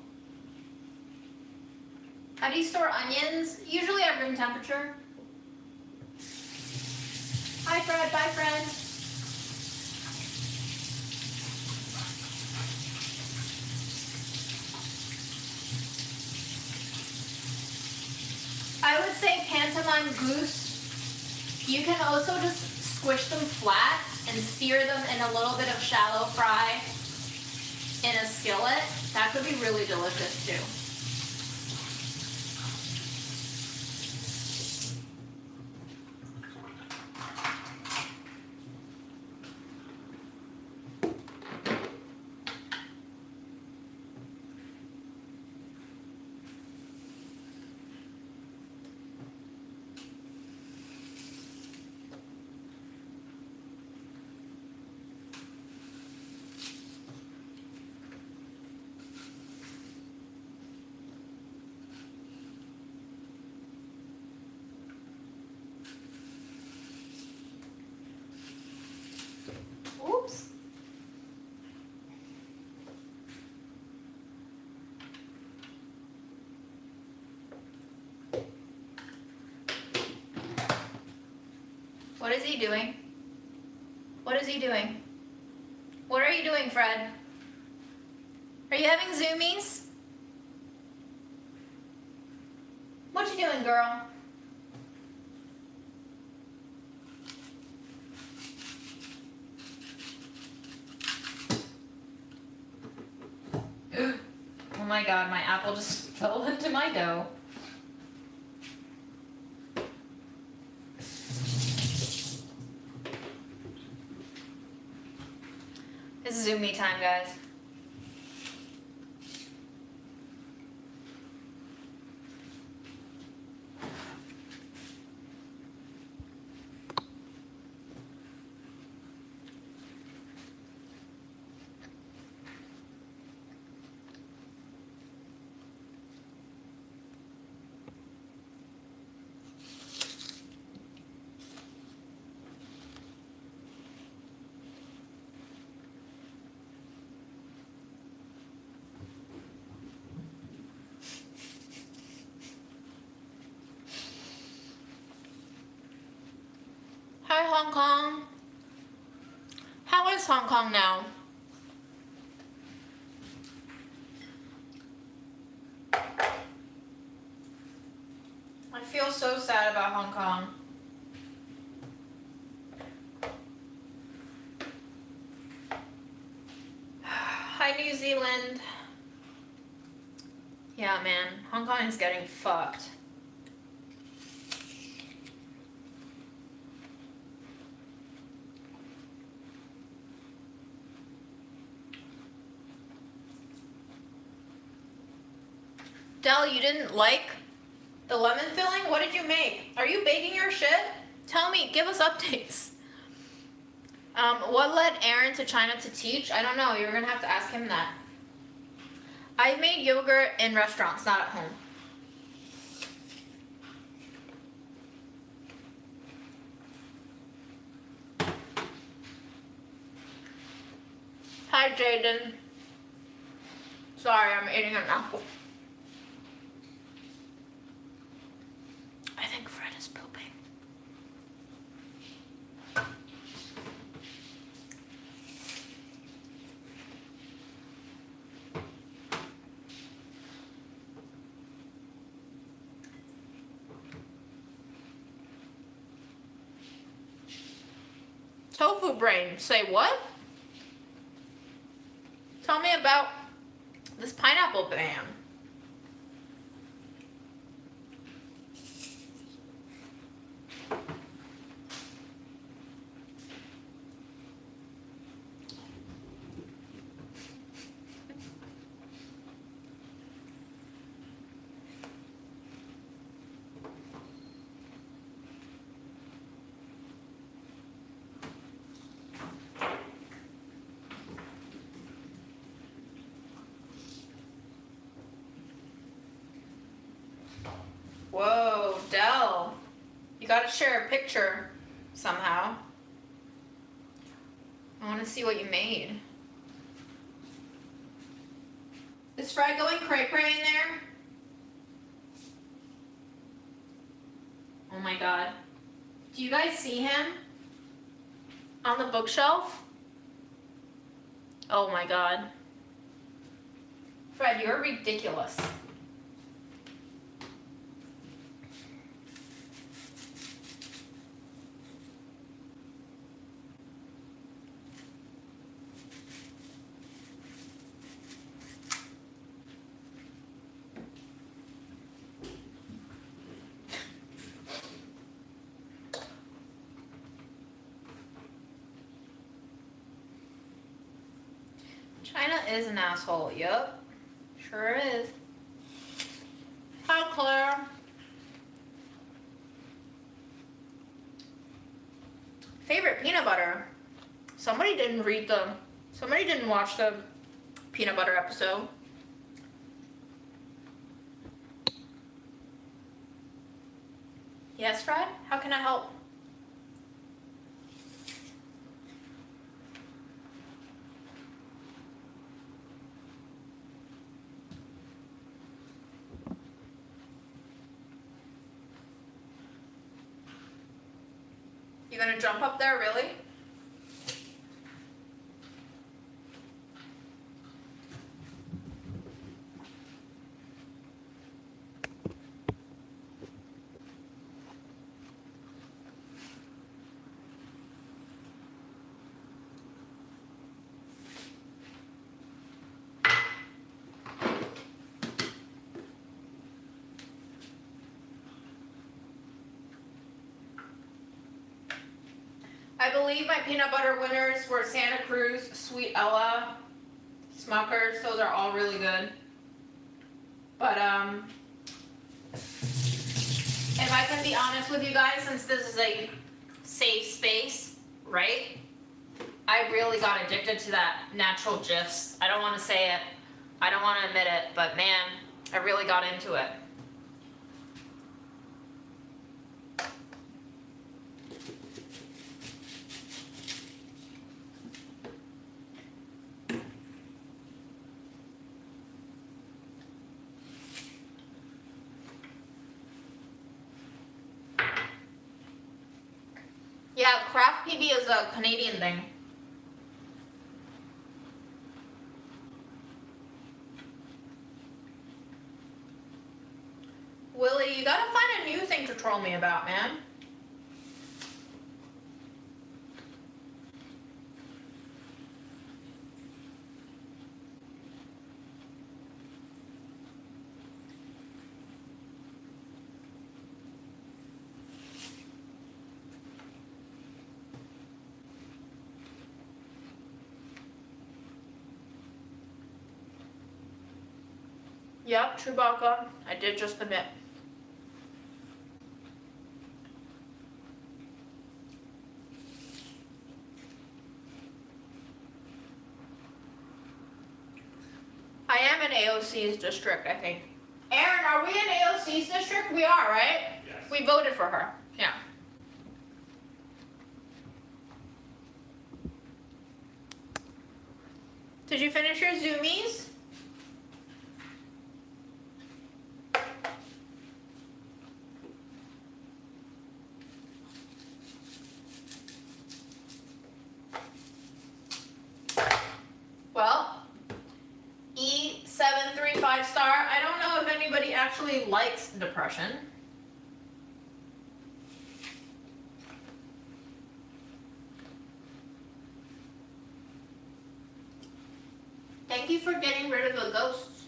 How do you store onions? Usually at room temperature. Hi Fred, bye Fred. I would say pantomime goose. You can also just squish them flat and sear them in a little bit of shallow fry in a skillet. That could be really delicious too. Oops. What is he doing? What is he doing? What are you doing, Fred? Are you having zoomies? What you doing, girl? Oh my god, my apple just fell into my dough. It's zoomy time, guys. Hi, Hong Kong. How is Hong Kong now? I feel so sad about Hong Kong. Hi, New Zealand. Yeah, man, Hong Kong is getting fucked. Del, you didn't like the lemon filling? What did you make? Are you baking your shit? Tell me, give us updates. What led Aaron to China to teach? I don't know, you're gonna have to ask him that. I've made yogurt in restaurants, not at home. Hi, Jaden. Sorry, I'm eating an apple. I think Fred is pooping. Tofu brain, say what? Tell me about this pineapple ban. Whoa, Dell. You gotta share a picture somehow. I wanna see what you made. Is Fred going cray-cray in there? Oh my god. Do you guys see him? On the bookshelf? Oh my god. Fred, you're ridiculous. China is an asshole. Yup. Sure is. Hi, Claire. Favorite peanut butter? Somebody didn't watch the peanut butter episode. Yes, Fred? How can I help? You gonna jump up there, really? I believe my peanut butter winners were Santa Cruz, Sweet Ella, Smuckers. Those are all really good. But if I can be honest with you guys, since this is a safe space, right? I really got addicted to that natural GIFs. I don't want to say it. I don't want to admit it, but man, I really got into it. Yeah, craft PB is a Canadian thing. Willie, you gotta find a new thing to troll me about, man. Yep, Chewbacca. I did just admit. I am in AOC's district, I think. Aaron, are we in AOC's district? We are, right? Yes. We voted for her. Yeah. Did you finish your Zoomies? Well, E735 star. I don't know if anybody actually likes depression. Thank you for getting rid of the ghosts.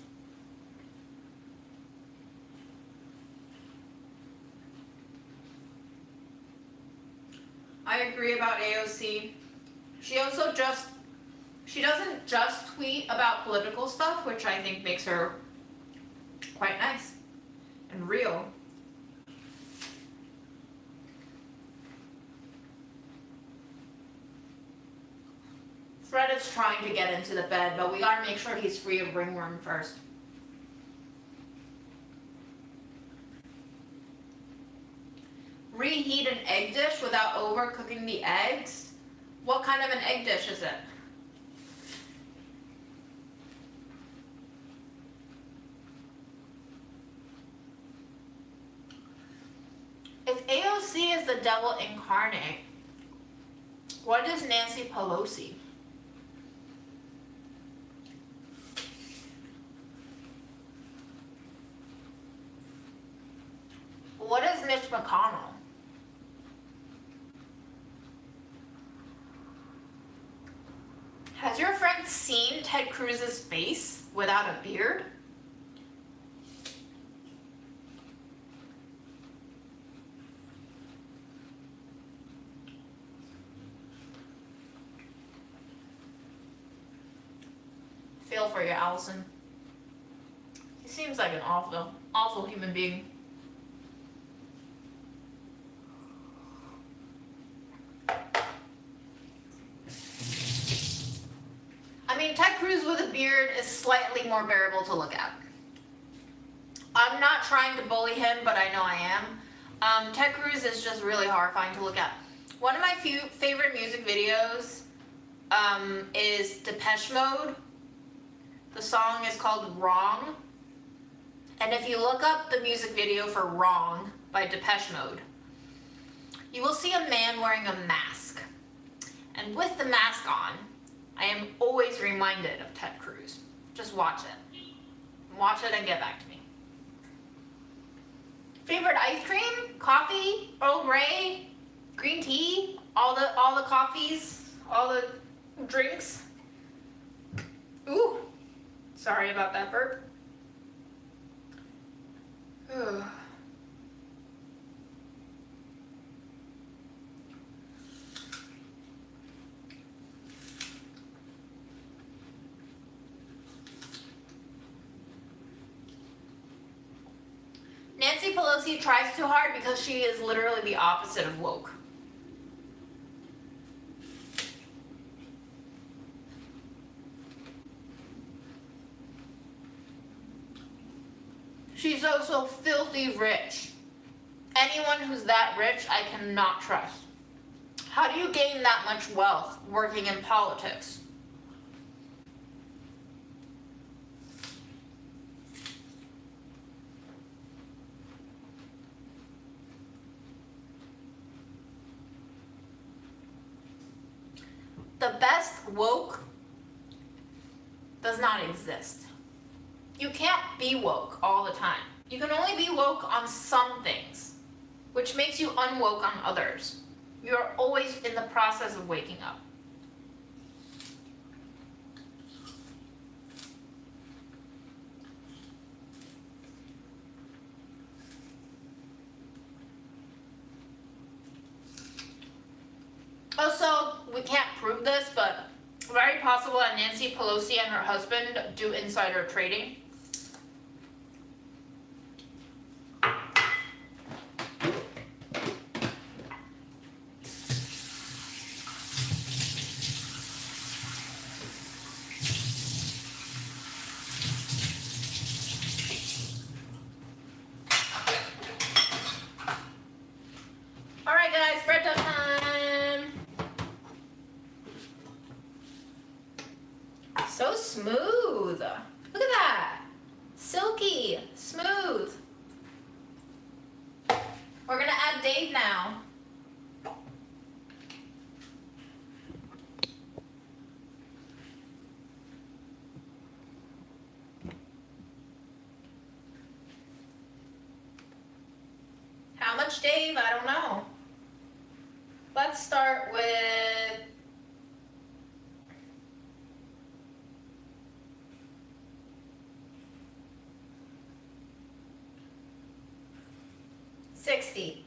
I agree about AOC. She doesn't just tweet about political stuff, which I think makes her quite nice and real. Fred is trying to get into the bed, but we gotta make sure he's free of ringworm first. reheat an egg dish without overcooking the eggs. What kind of an egg dish is it? If AOC is the devil incarnate, what is Nancy Pelosi? What is Mitch McConnell? Has your friend seen Ted Cruz's face without a beard? Feel for you, Allison. He seems like an awful human being. I mean, Ted Cruz with a beard is slightly more bearable to look at. I'm not trying to bully him, but I know I am. Ted Cruz is just really horrifying to look at. One of my favorite music videos is Depeche Mode. The song is called Wrong. And if you look up the music video for Wrong by Depeche Mode, you will see a man wearing a mask. And with the mask on, I am always reminded of Ted Cruz. Just watch it. Watch it and get back to me. Favorite ice cream? Coffee? Earl Grey? Green tea? All the coffees? All the drinks? Ooh. Sorry about that burp. Ugh. Nancy Pelosi tries too hard because she is literally the opposite of woke. She's also filthy rich. Anyone who's that rich, I cannot trust. How do you gain that much wealth working in politics? The best woke does not exist. You can't be woke all the time. You can only be woke on some things, which makes you unwoke on others. You're always in the process of waking up. Also, we can't prove this, but very possible that Nancy Pelosi and her husband do insider trading. Alright guys, bread dough time! So smooth! Look at that! Silky, smooth. We're gonna add Dave now. How much Dave? I don't know. Let's start with $60.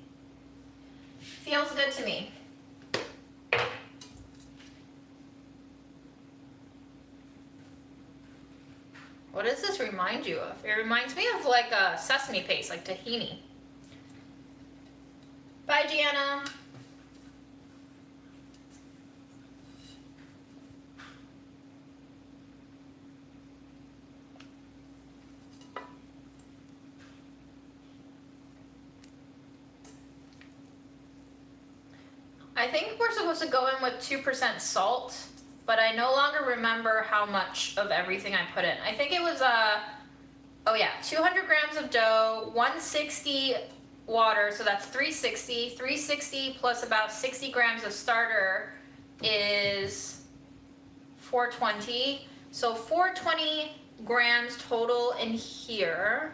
Feels good to me. What does this remind you of? It reminds me of like a sesame paste, like tahini. Bye, Gianna. I think we're supposed to go in with 2% salt, but I no longer remember how much of everything I put in. I think it was, 200 grams of dough, 160 water, so that's 360. 360 plus about 60 grams of starter is 420. So 420 grams total in here.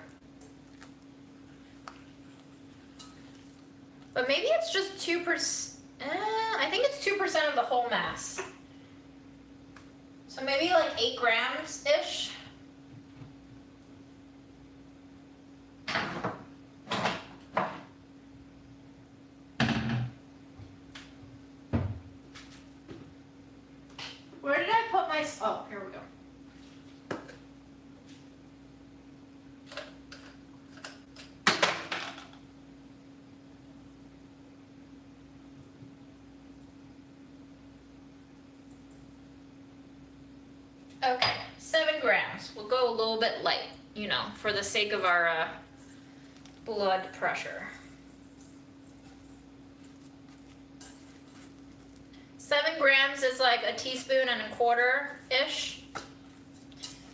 But maybe it's just 2%. I think it's 2% of the whole mass. So maybe like 8 grams-ish. Where did I put my, oh, here we go. Okay, 7 grams. We'll go a little bit light, you know, for the sake of our blood pressure. 7 grams is like a teaspoon and a quarter-ish.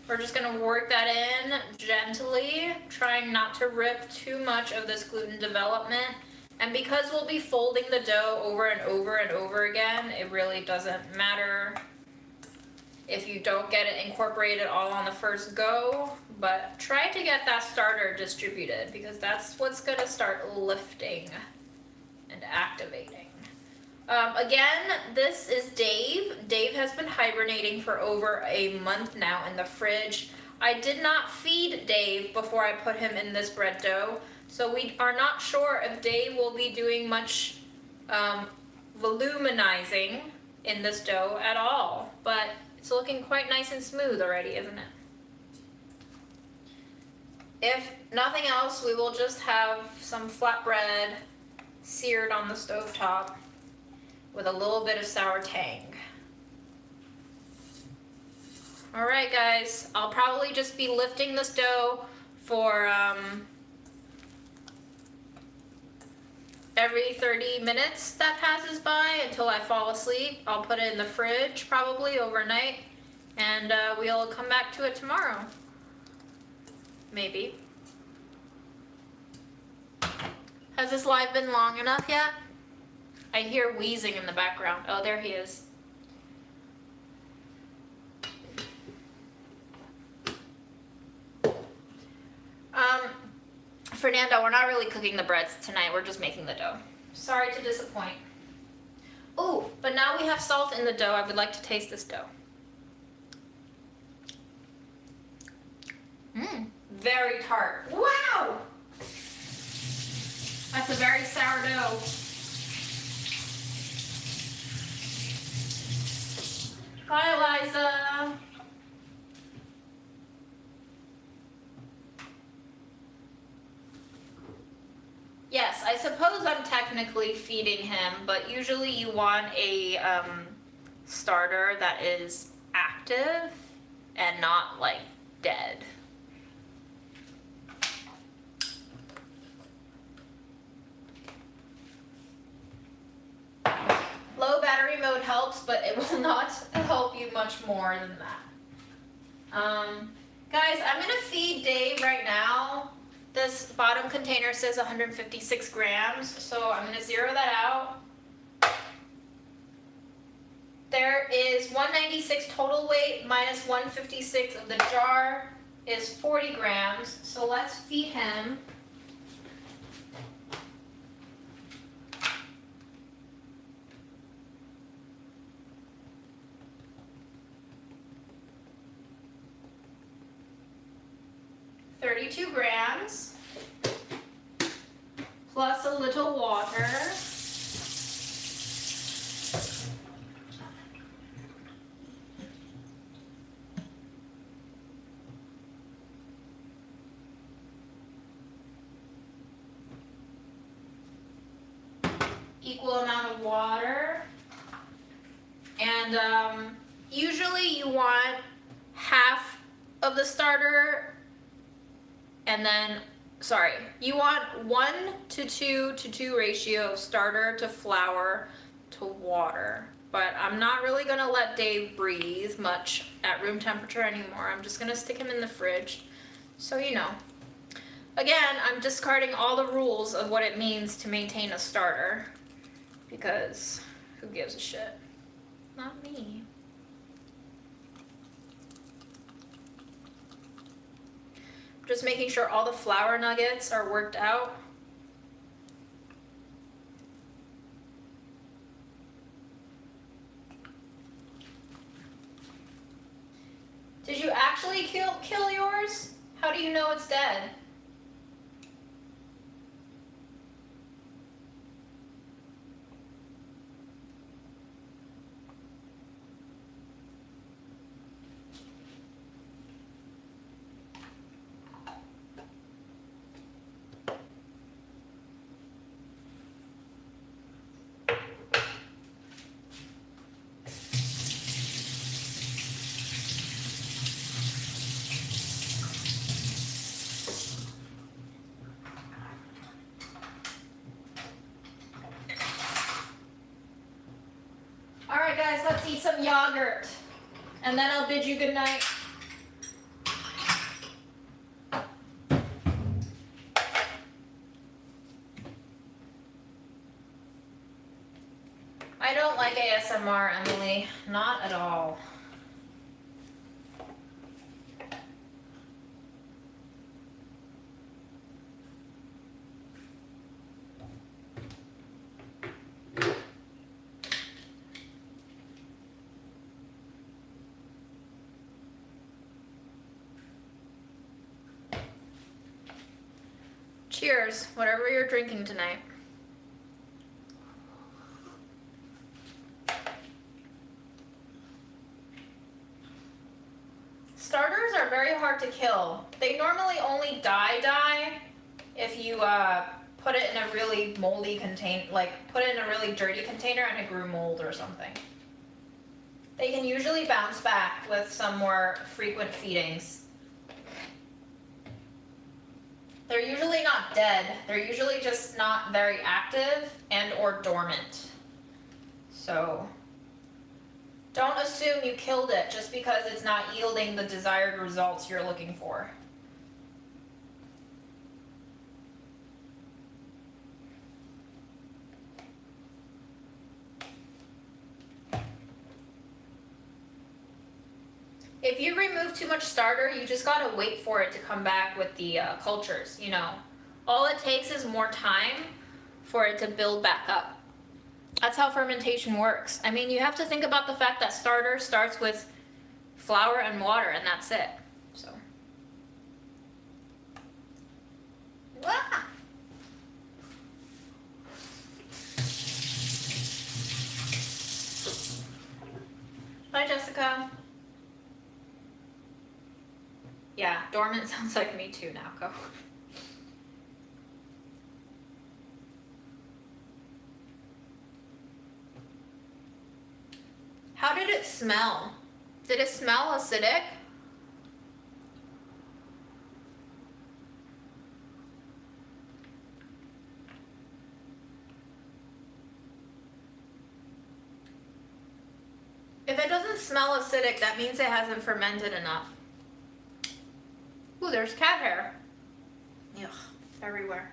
We're just gonna work that in gently, trying not to rip too much of this gluten development. And because we'll be folding the dough over and over and over again, it really doesn't matter if you don't get it incorporated all on the first go, but try to get that starter distributed because that's what's gonna start lifting and activating. Again, this is Dave. Dave has been hibernating for over a month now in the fridge. I did not feed Dave before I put him in this bread dough, so we are not sure if Dave will be doing much voluminizing in this dough at all, but it's looking quite nice and smooth already, isn't it? If nothing else, we will just have some flatbread seared on the stovetop with a little bit of sour tang. All right, guys, I'll probably just be lifting this dough for every 30 minutes that passes by until I fall asleep. I'll put it in the fridge probably overnight, and we'll come back to it tomorrow. Maybe. Has this live been long enough yet? I hear wheezing in the background. Oh, there he is. Fernando, we're not really cooking the breads tonight. We're just making the dough. Sorry to disappoint. Oh, but now we have salt in the dough. I would like to taste this dough. Very tart. Wow! That's a very sour dough. Hi, Eliza. Yes, I suppose I'm technically feeding him, but usually you want a starter that is active and not like dead. Low battery mode helps, but it will not help you much more than that. Guys, I'm gonna feed Dave right now. This bottom container says 156 grams, so I'm gonna zero that out. There is 196 total weight minus 156 of the jar is 40 grams, so let's feed him. $32 grams plus a little water. Equal amount of water. And usually you want half of the starter. And then, you want 1 to 2 to 2 ratio of starter to flour to water. But I'm not really gonna let Dave breathe much at room temperature anymore. I'm just gonna stick him in the fridge. So you know. Again, I'm discarding all the rules of what it means to maintain a starter. Because who gives a shit? Not me. Just making sure all the flour nuggets are worked out. Did you actually kill yours? How do you know it's dead? Alright guys, let's eat some yogurt. And then I'll bid you good night. I don't like ASMR, Emily. Not at all. Cheers, whatever you're drinking tonight. Starters are very hard to kill. They normally only die if you put it in a really moldy put it in a really dirty container and it grew mold or something. They can usually bounce back with some more frequent feedings. They're usually not dead. They're usually just not very active and or dormant. So don't assume you killed it just because it's not yielding the desired results you're looking for. If you remove too much starter, you just gotta wait for it to come back with the cultures, you know. All it takes is more time for it to build back up. That's how fermentation works. I mean, you have to think about the fact that starter starts with flour and water, and that's it. So. Ah! Bye, Jessica. Yeah, dormant sounds like me too, Nako. How did it smell? Did it smell acidic? If it doesn't smell acidic, that means it hasn't fermented enough. Ooh, there's cat hair. Ugh, everywhere.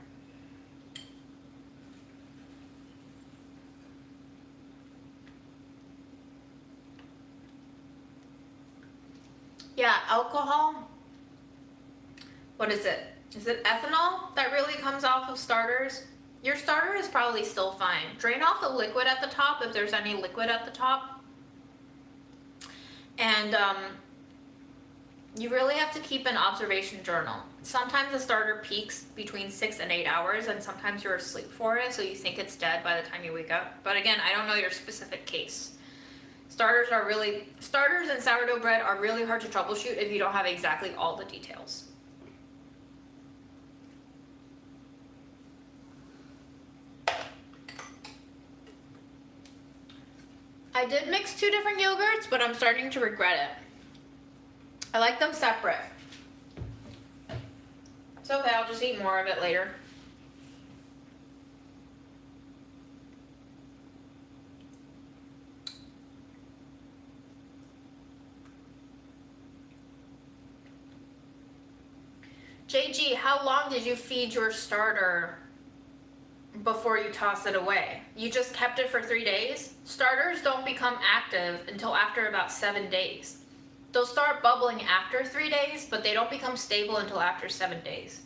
Yeah, alcohol. What is it? Is it ethanol that really comes off of starters? Your starter is probably still fine. Drain off the liquid at the top if there's any liquid at the top. And you really have to keep an observation journal. Sometimes the starter peaks between 6 and 8 hours, and sometimes you're asleep for it, so you think it's dead by the time you wake up. But again, I don't know your specific case. Starters and sourdough bread are really hard to troubleshoot if you don't have exactly all the details. I did mix 2 different yogurts, but I'm starting to regret it. I like them separate. It's okay, I'll just eat more of it later. JG, how long did you feed your starter before you toss it away? You just kept it for 3 days? Starters don't become active until after about 7 days. They'll start bubbling after 3 days, but they don't become stable until after 7 days.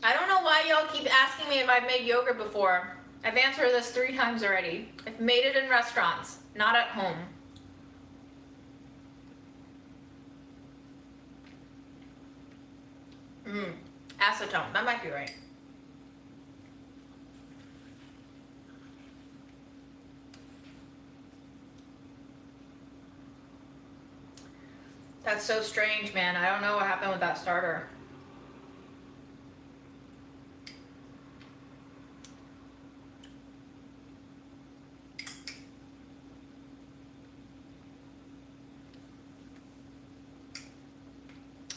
I don't know why y'all keep asking me if I've made yogurt before. I've answered this 3 times already. I've made it in restaurants, not at home. Acetone, that might be right. That's so strange, man. I don't know what happened with that starter.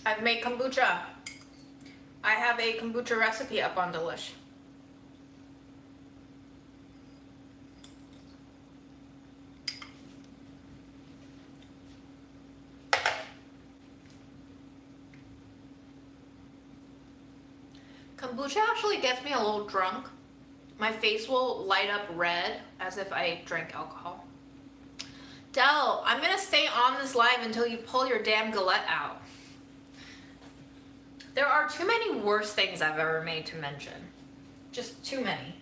I've made kombucha. I have a kombucha recipe up on Delish. Kombucha actually gets me a little drunk. My face will light up red as if I drank alcohol. Del, I'm gonna stay on this live until you pull your damn galette out. There are too many worse things I've ever made to mention. Just too many.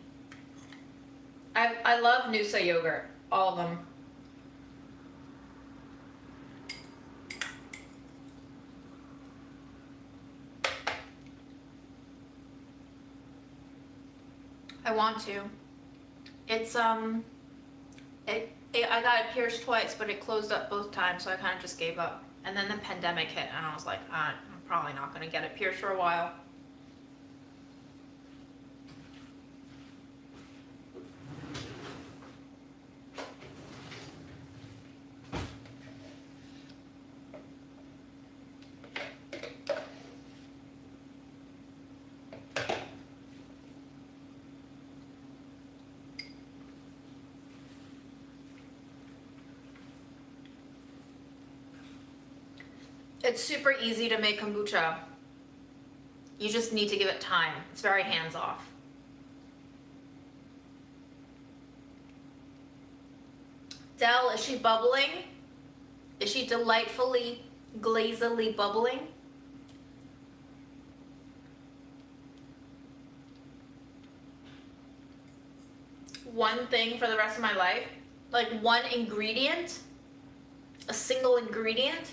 I love Noosa yogurt, all of them. I want to. It's I got it pierced twice, but it closed up both times, so I kind of just gave up. And then the pandemic hit, and I was like, I'm probably not gonna get it pierced for a while. It's super easy to make kombucha. You just need to give it time. It's very hands-off. Del, is she bubbling? Is she delightfully, glazily bubbling? One thing for the rest of my life? Like one ingredient? A single ingredient?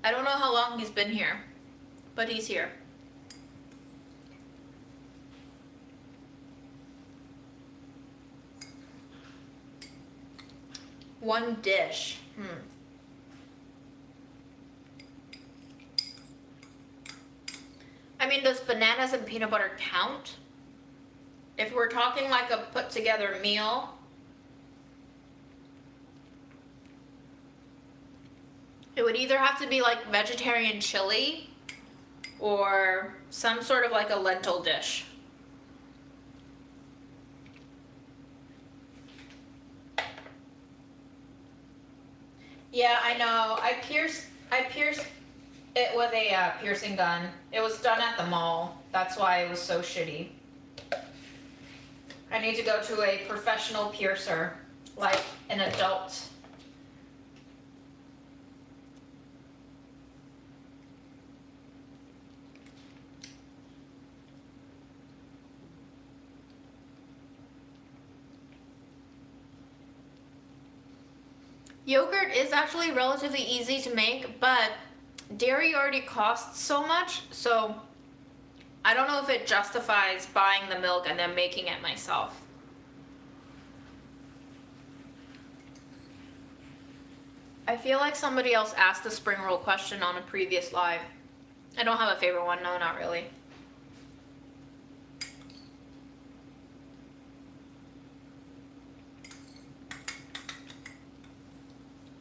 I don't know how long he's been here, but he's here. One dish. I mean, does bananas and peanut butter count? If we're talking like a put together meal, it would either have to be like vegetarian chili or some sort of like a lentil dish. Yeah, I know. I pierced it with a piercing gun. It was done at the mall. That's why it was so shitty. I need to go to a professional piercer, like an adult. Yogurt is actually relatively easy to make, but dairy already costs so much, so I don't know if it justifies buying the milk and then making it myself. I feel like somebody else asked the spring roll question on a previous live. I don't have a favorite one, no, not really.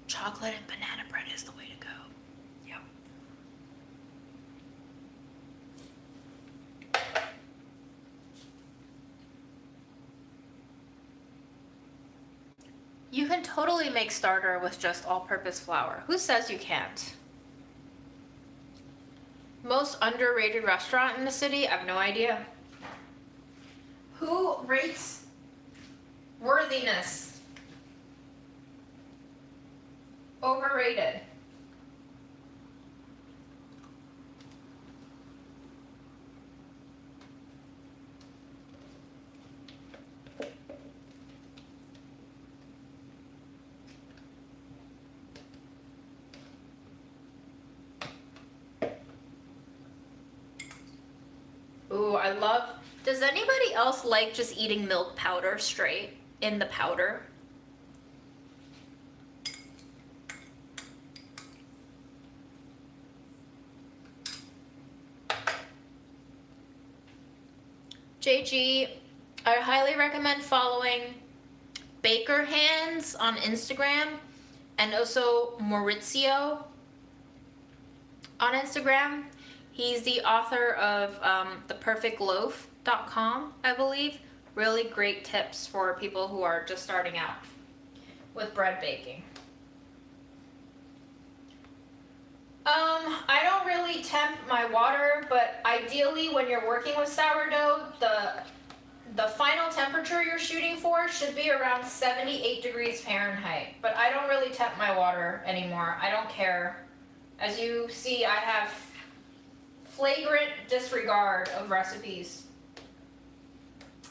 Chocolate and banana bread is the way to go. Yep. You can totally make starter with just all-purpose flour. Who says you can't? Most underrated restaurant in the city? I have no idea. Who rates worthiness? Overrated. Ooh, I love... Does anybody else like just eating milk powder straight in the powder? JG, I highly recommend following Baker Hands on Instagram and also Maurizio on Instagram. He's the author of theperfectloaf.com, I believe. Really great tips for people who are just starting out with bread baking. I don't really temp my water, but ideally when you're working with sourdough, the final temperature you're shooting for should be around 78 degrees Fahrenheit. But I don't really temp my water anymore. I don't care. As you see, I have flagrant disregard of recipes.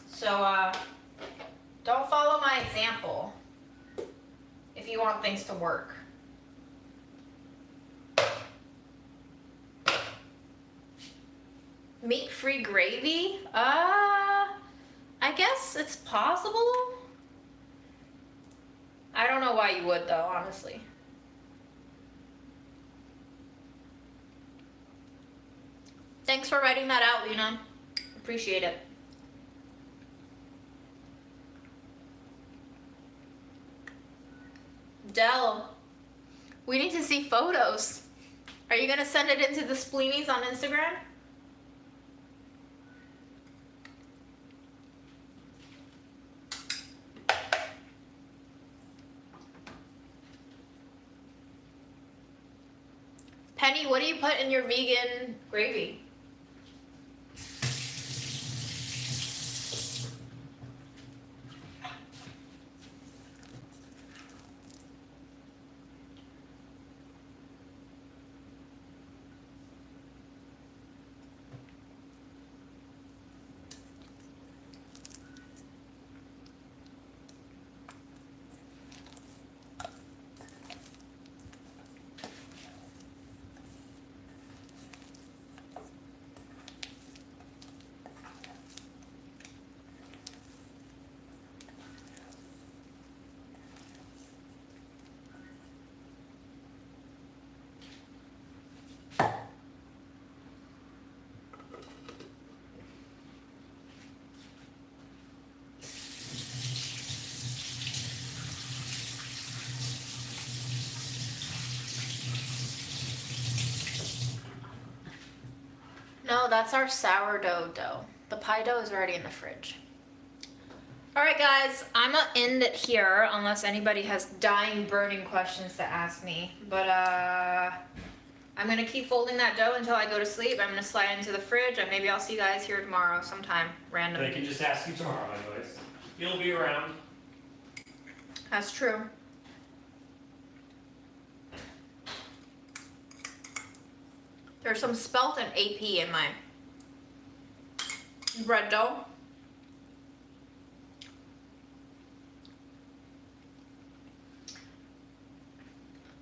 So don't follow my example if you want things to work. Meat-free gravy? I guess it's possible. I don't know why you would though, honestly. Thanks for writing that out, Lena. Appreciate it. Dell, we need to see photos. Are you gonna send it into the Spleenies on Instagram? Penny, what do you put in your vegan gravy? No, that's our sourdough dough. The pie dough is already in the fridge. Alright guys, I'm gonna end it here unless anybody has dying, burning questions to ask me. But I'm gonna keep folding that dough until I go to sleep. I'm gonna slide into the fridge and maybe I'll see you guys here tomorrow sometime, random. They can just ask you tomorrow, anyways. You'll be around. That's true. There's some spelt and AP in my bread dough.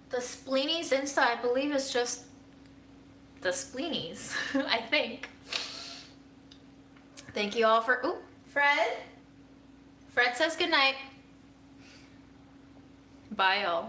The Spleenies Insta, I believe, is just the Spleenies, I think. Thank you all for, ooh, Fred. Fred says goodnight. Bye, all.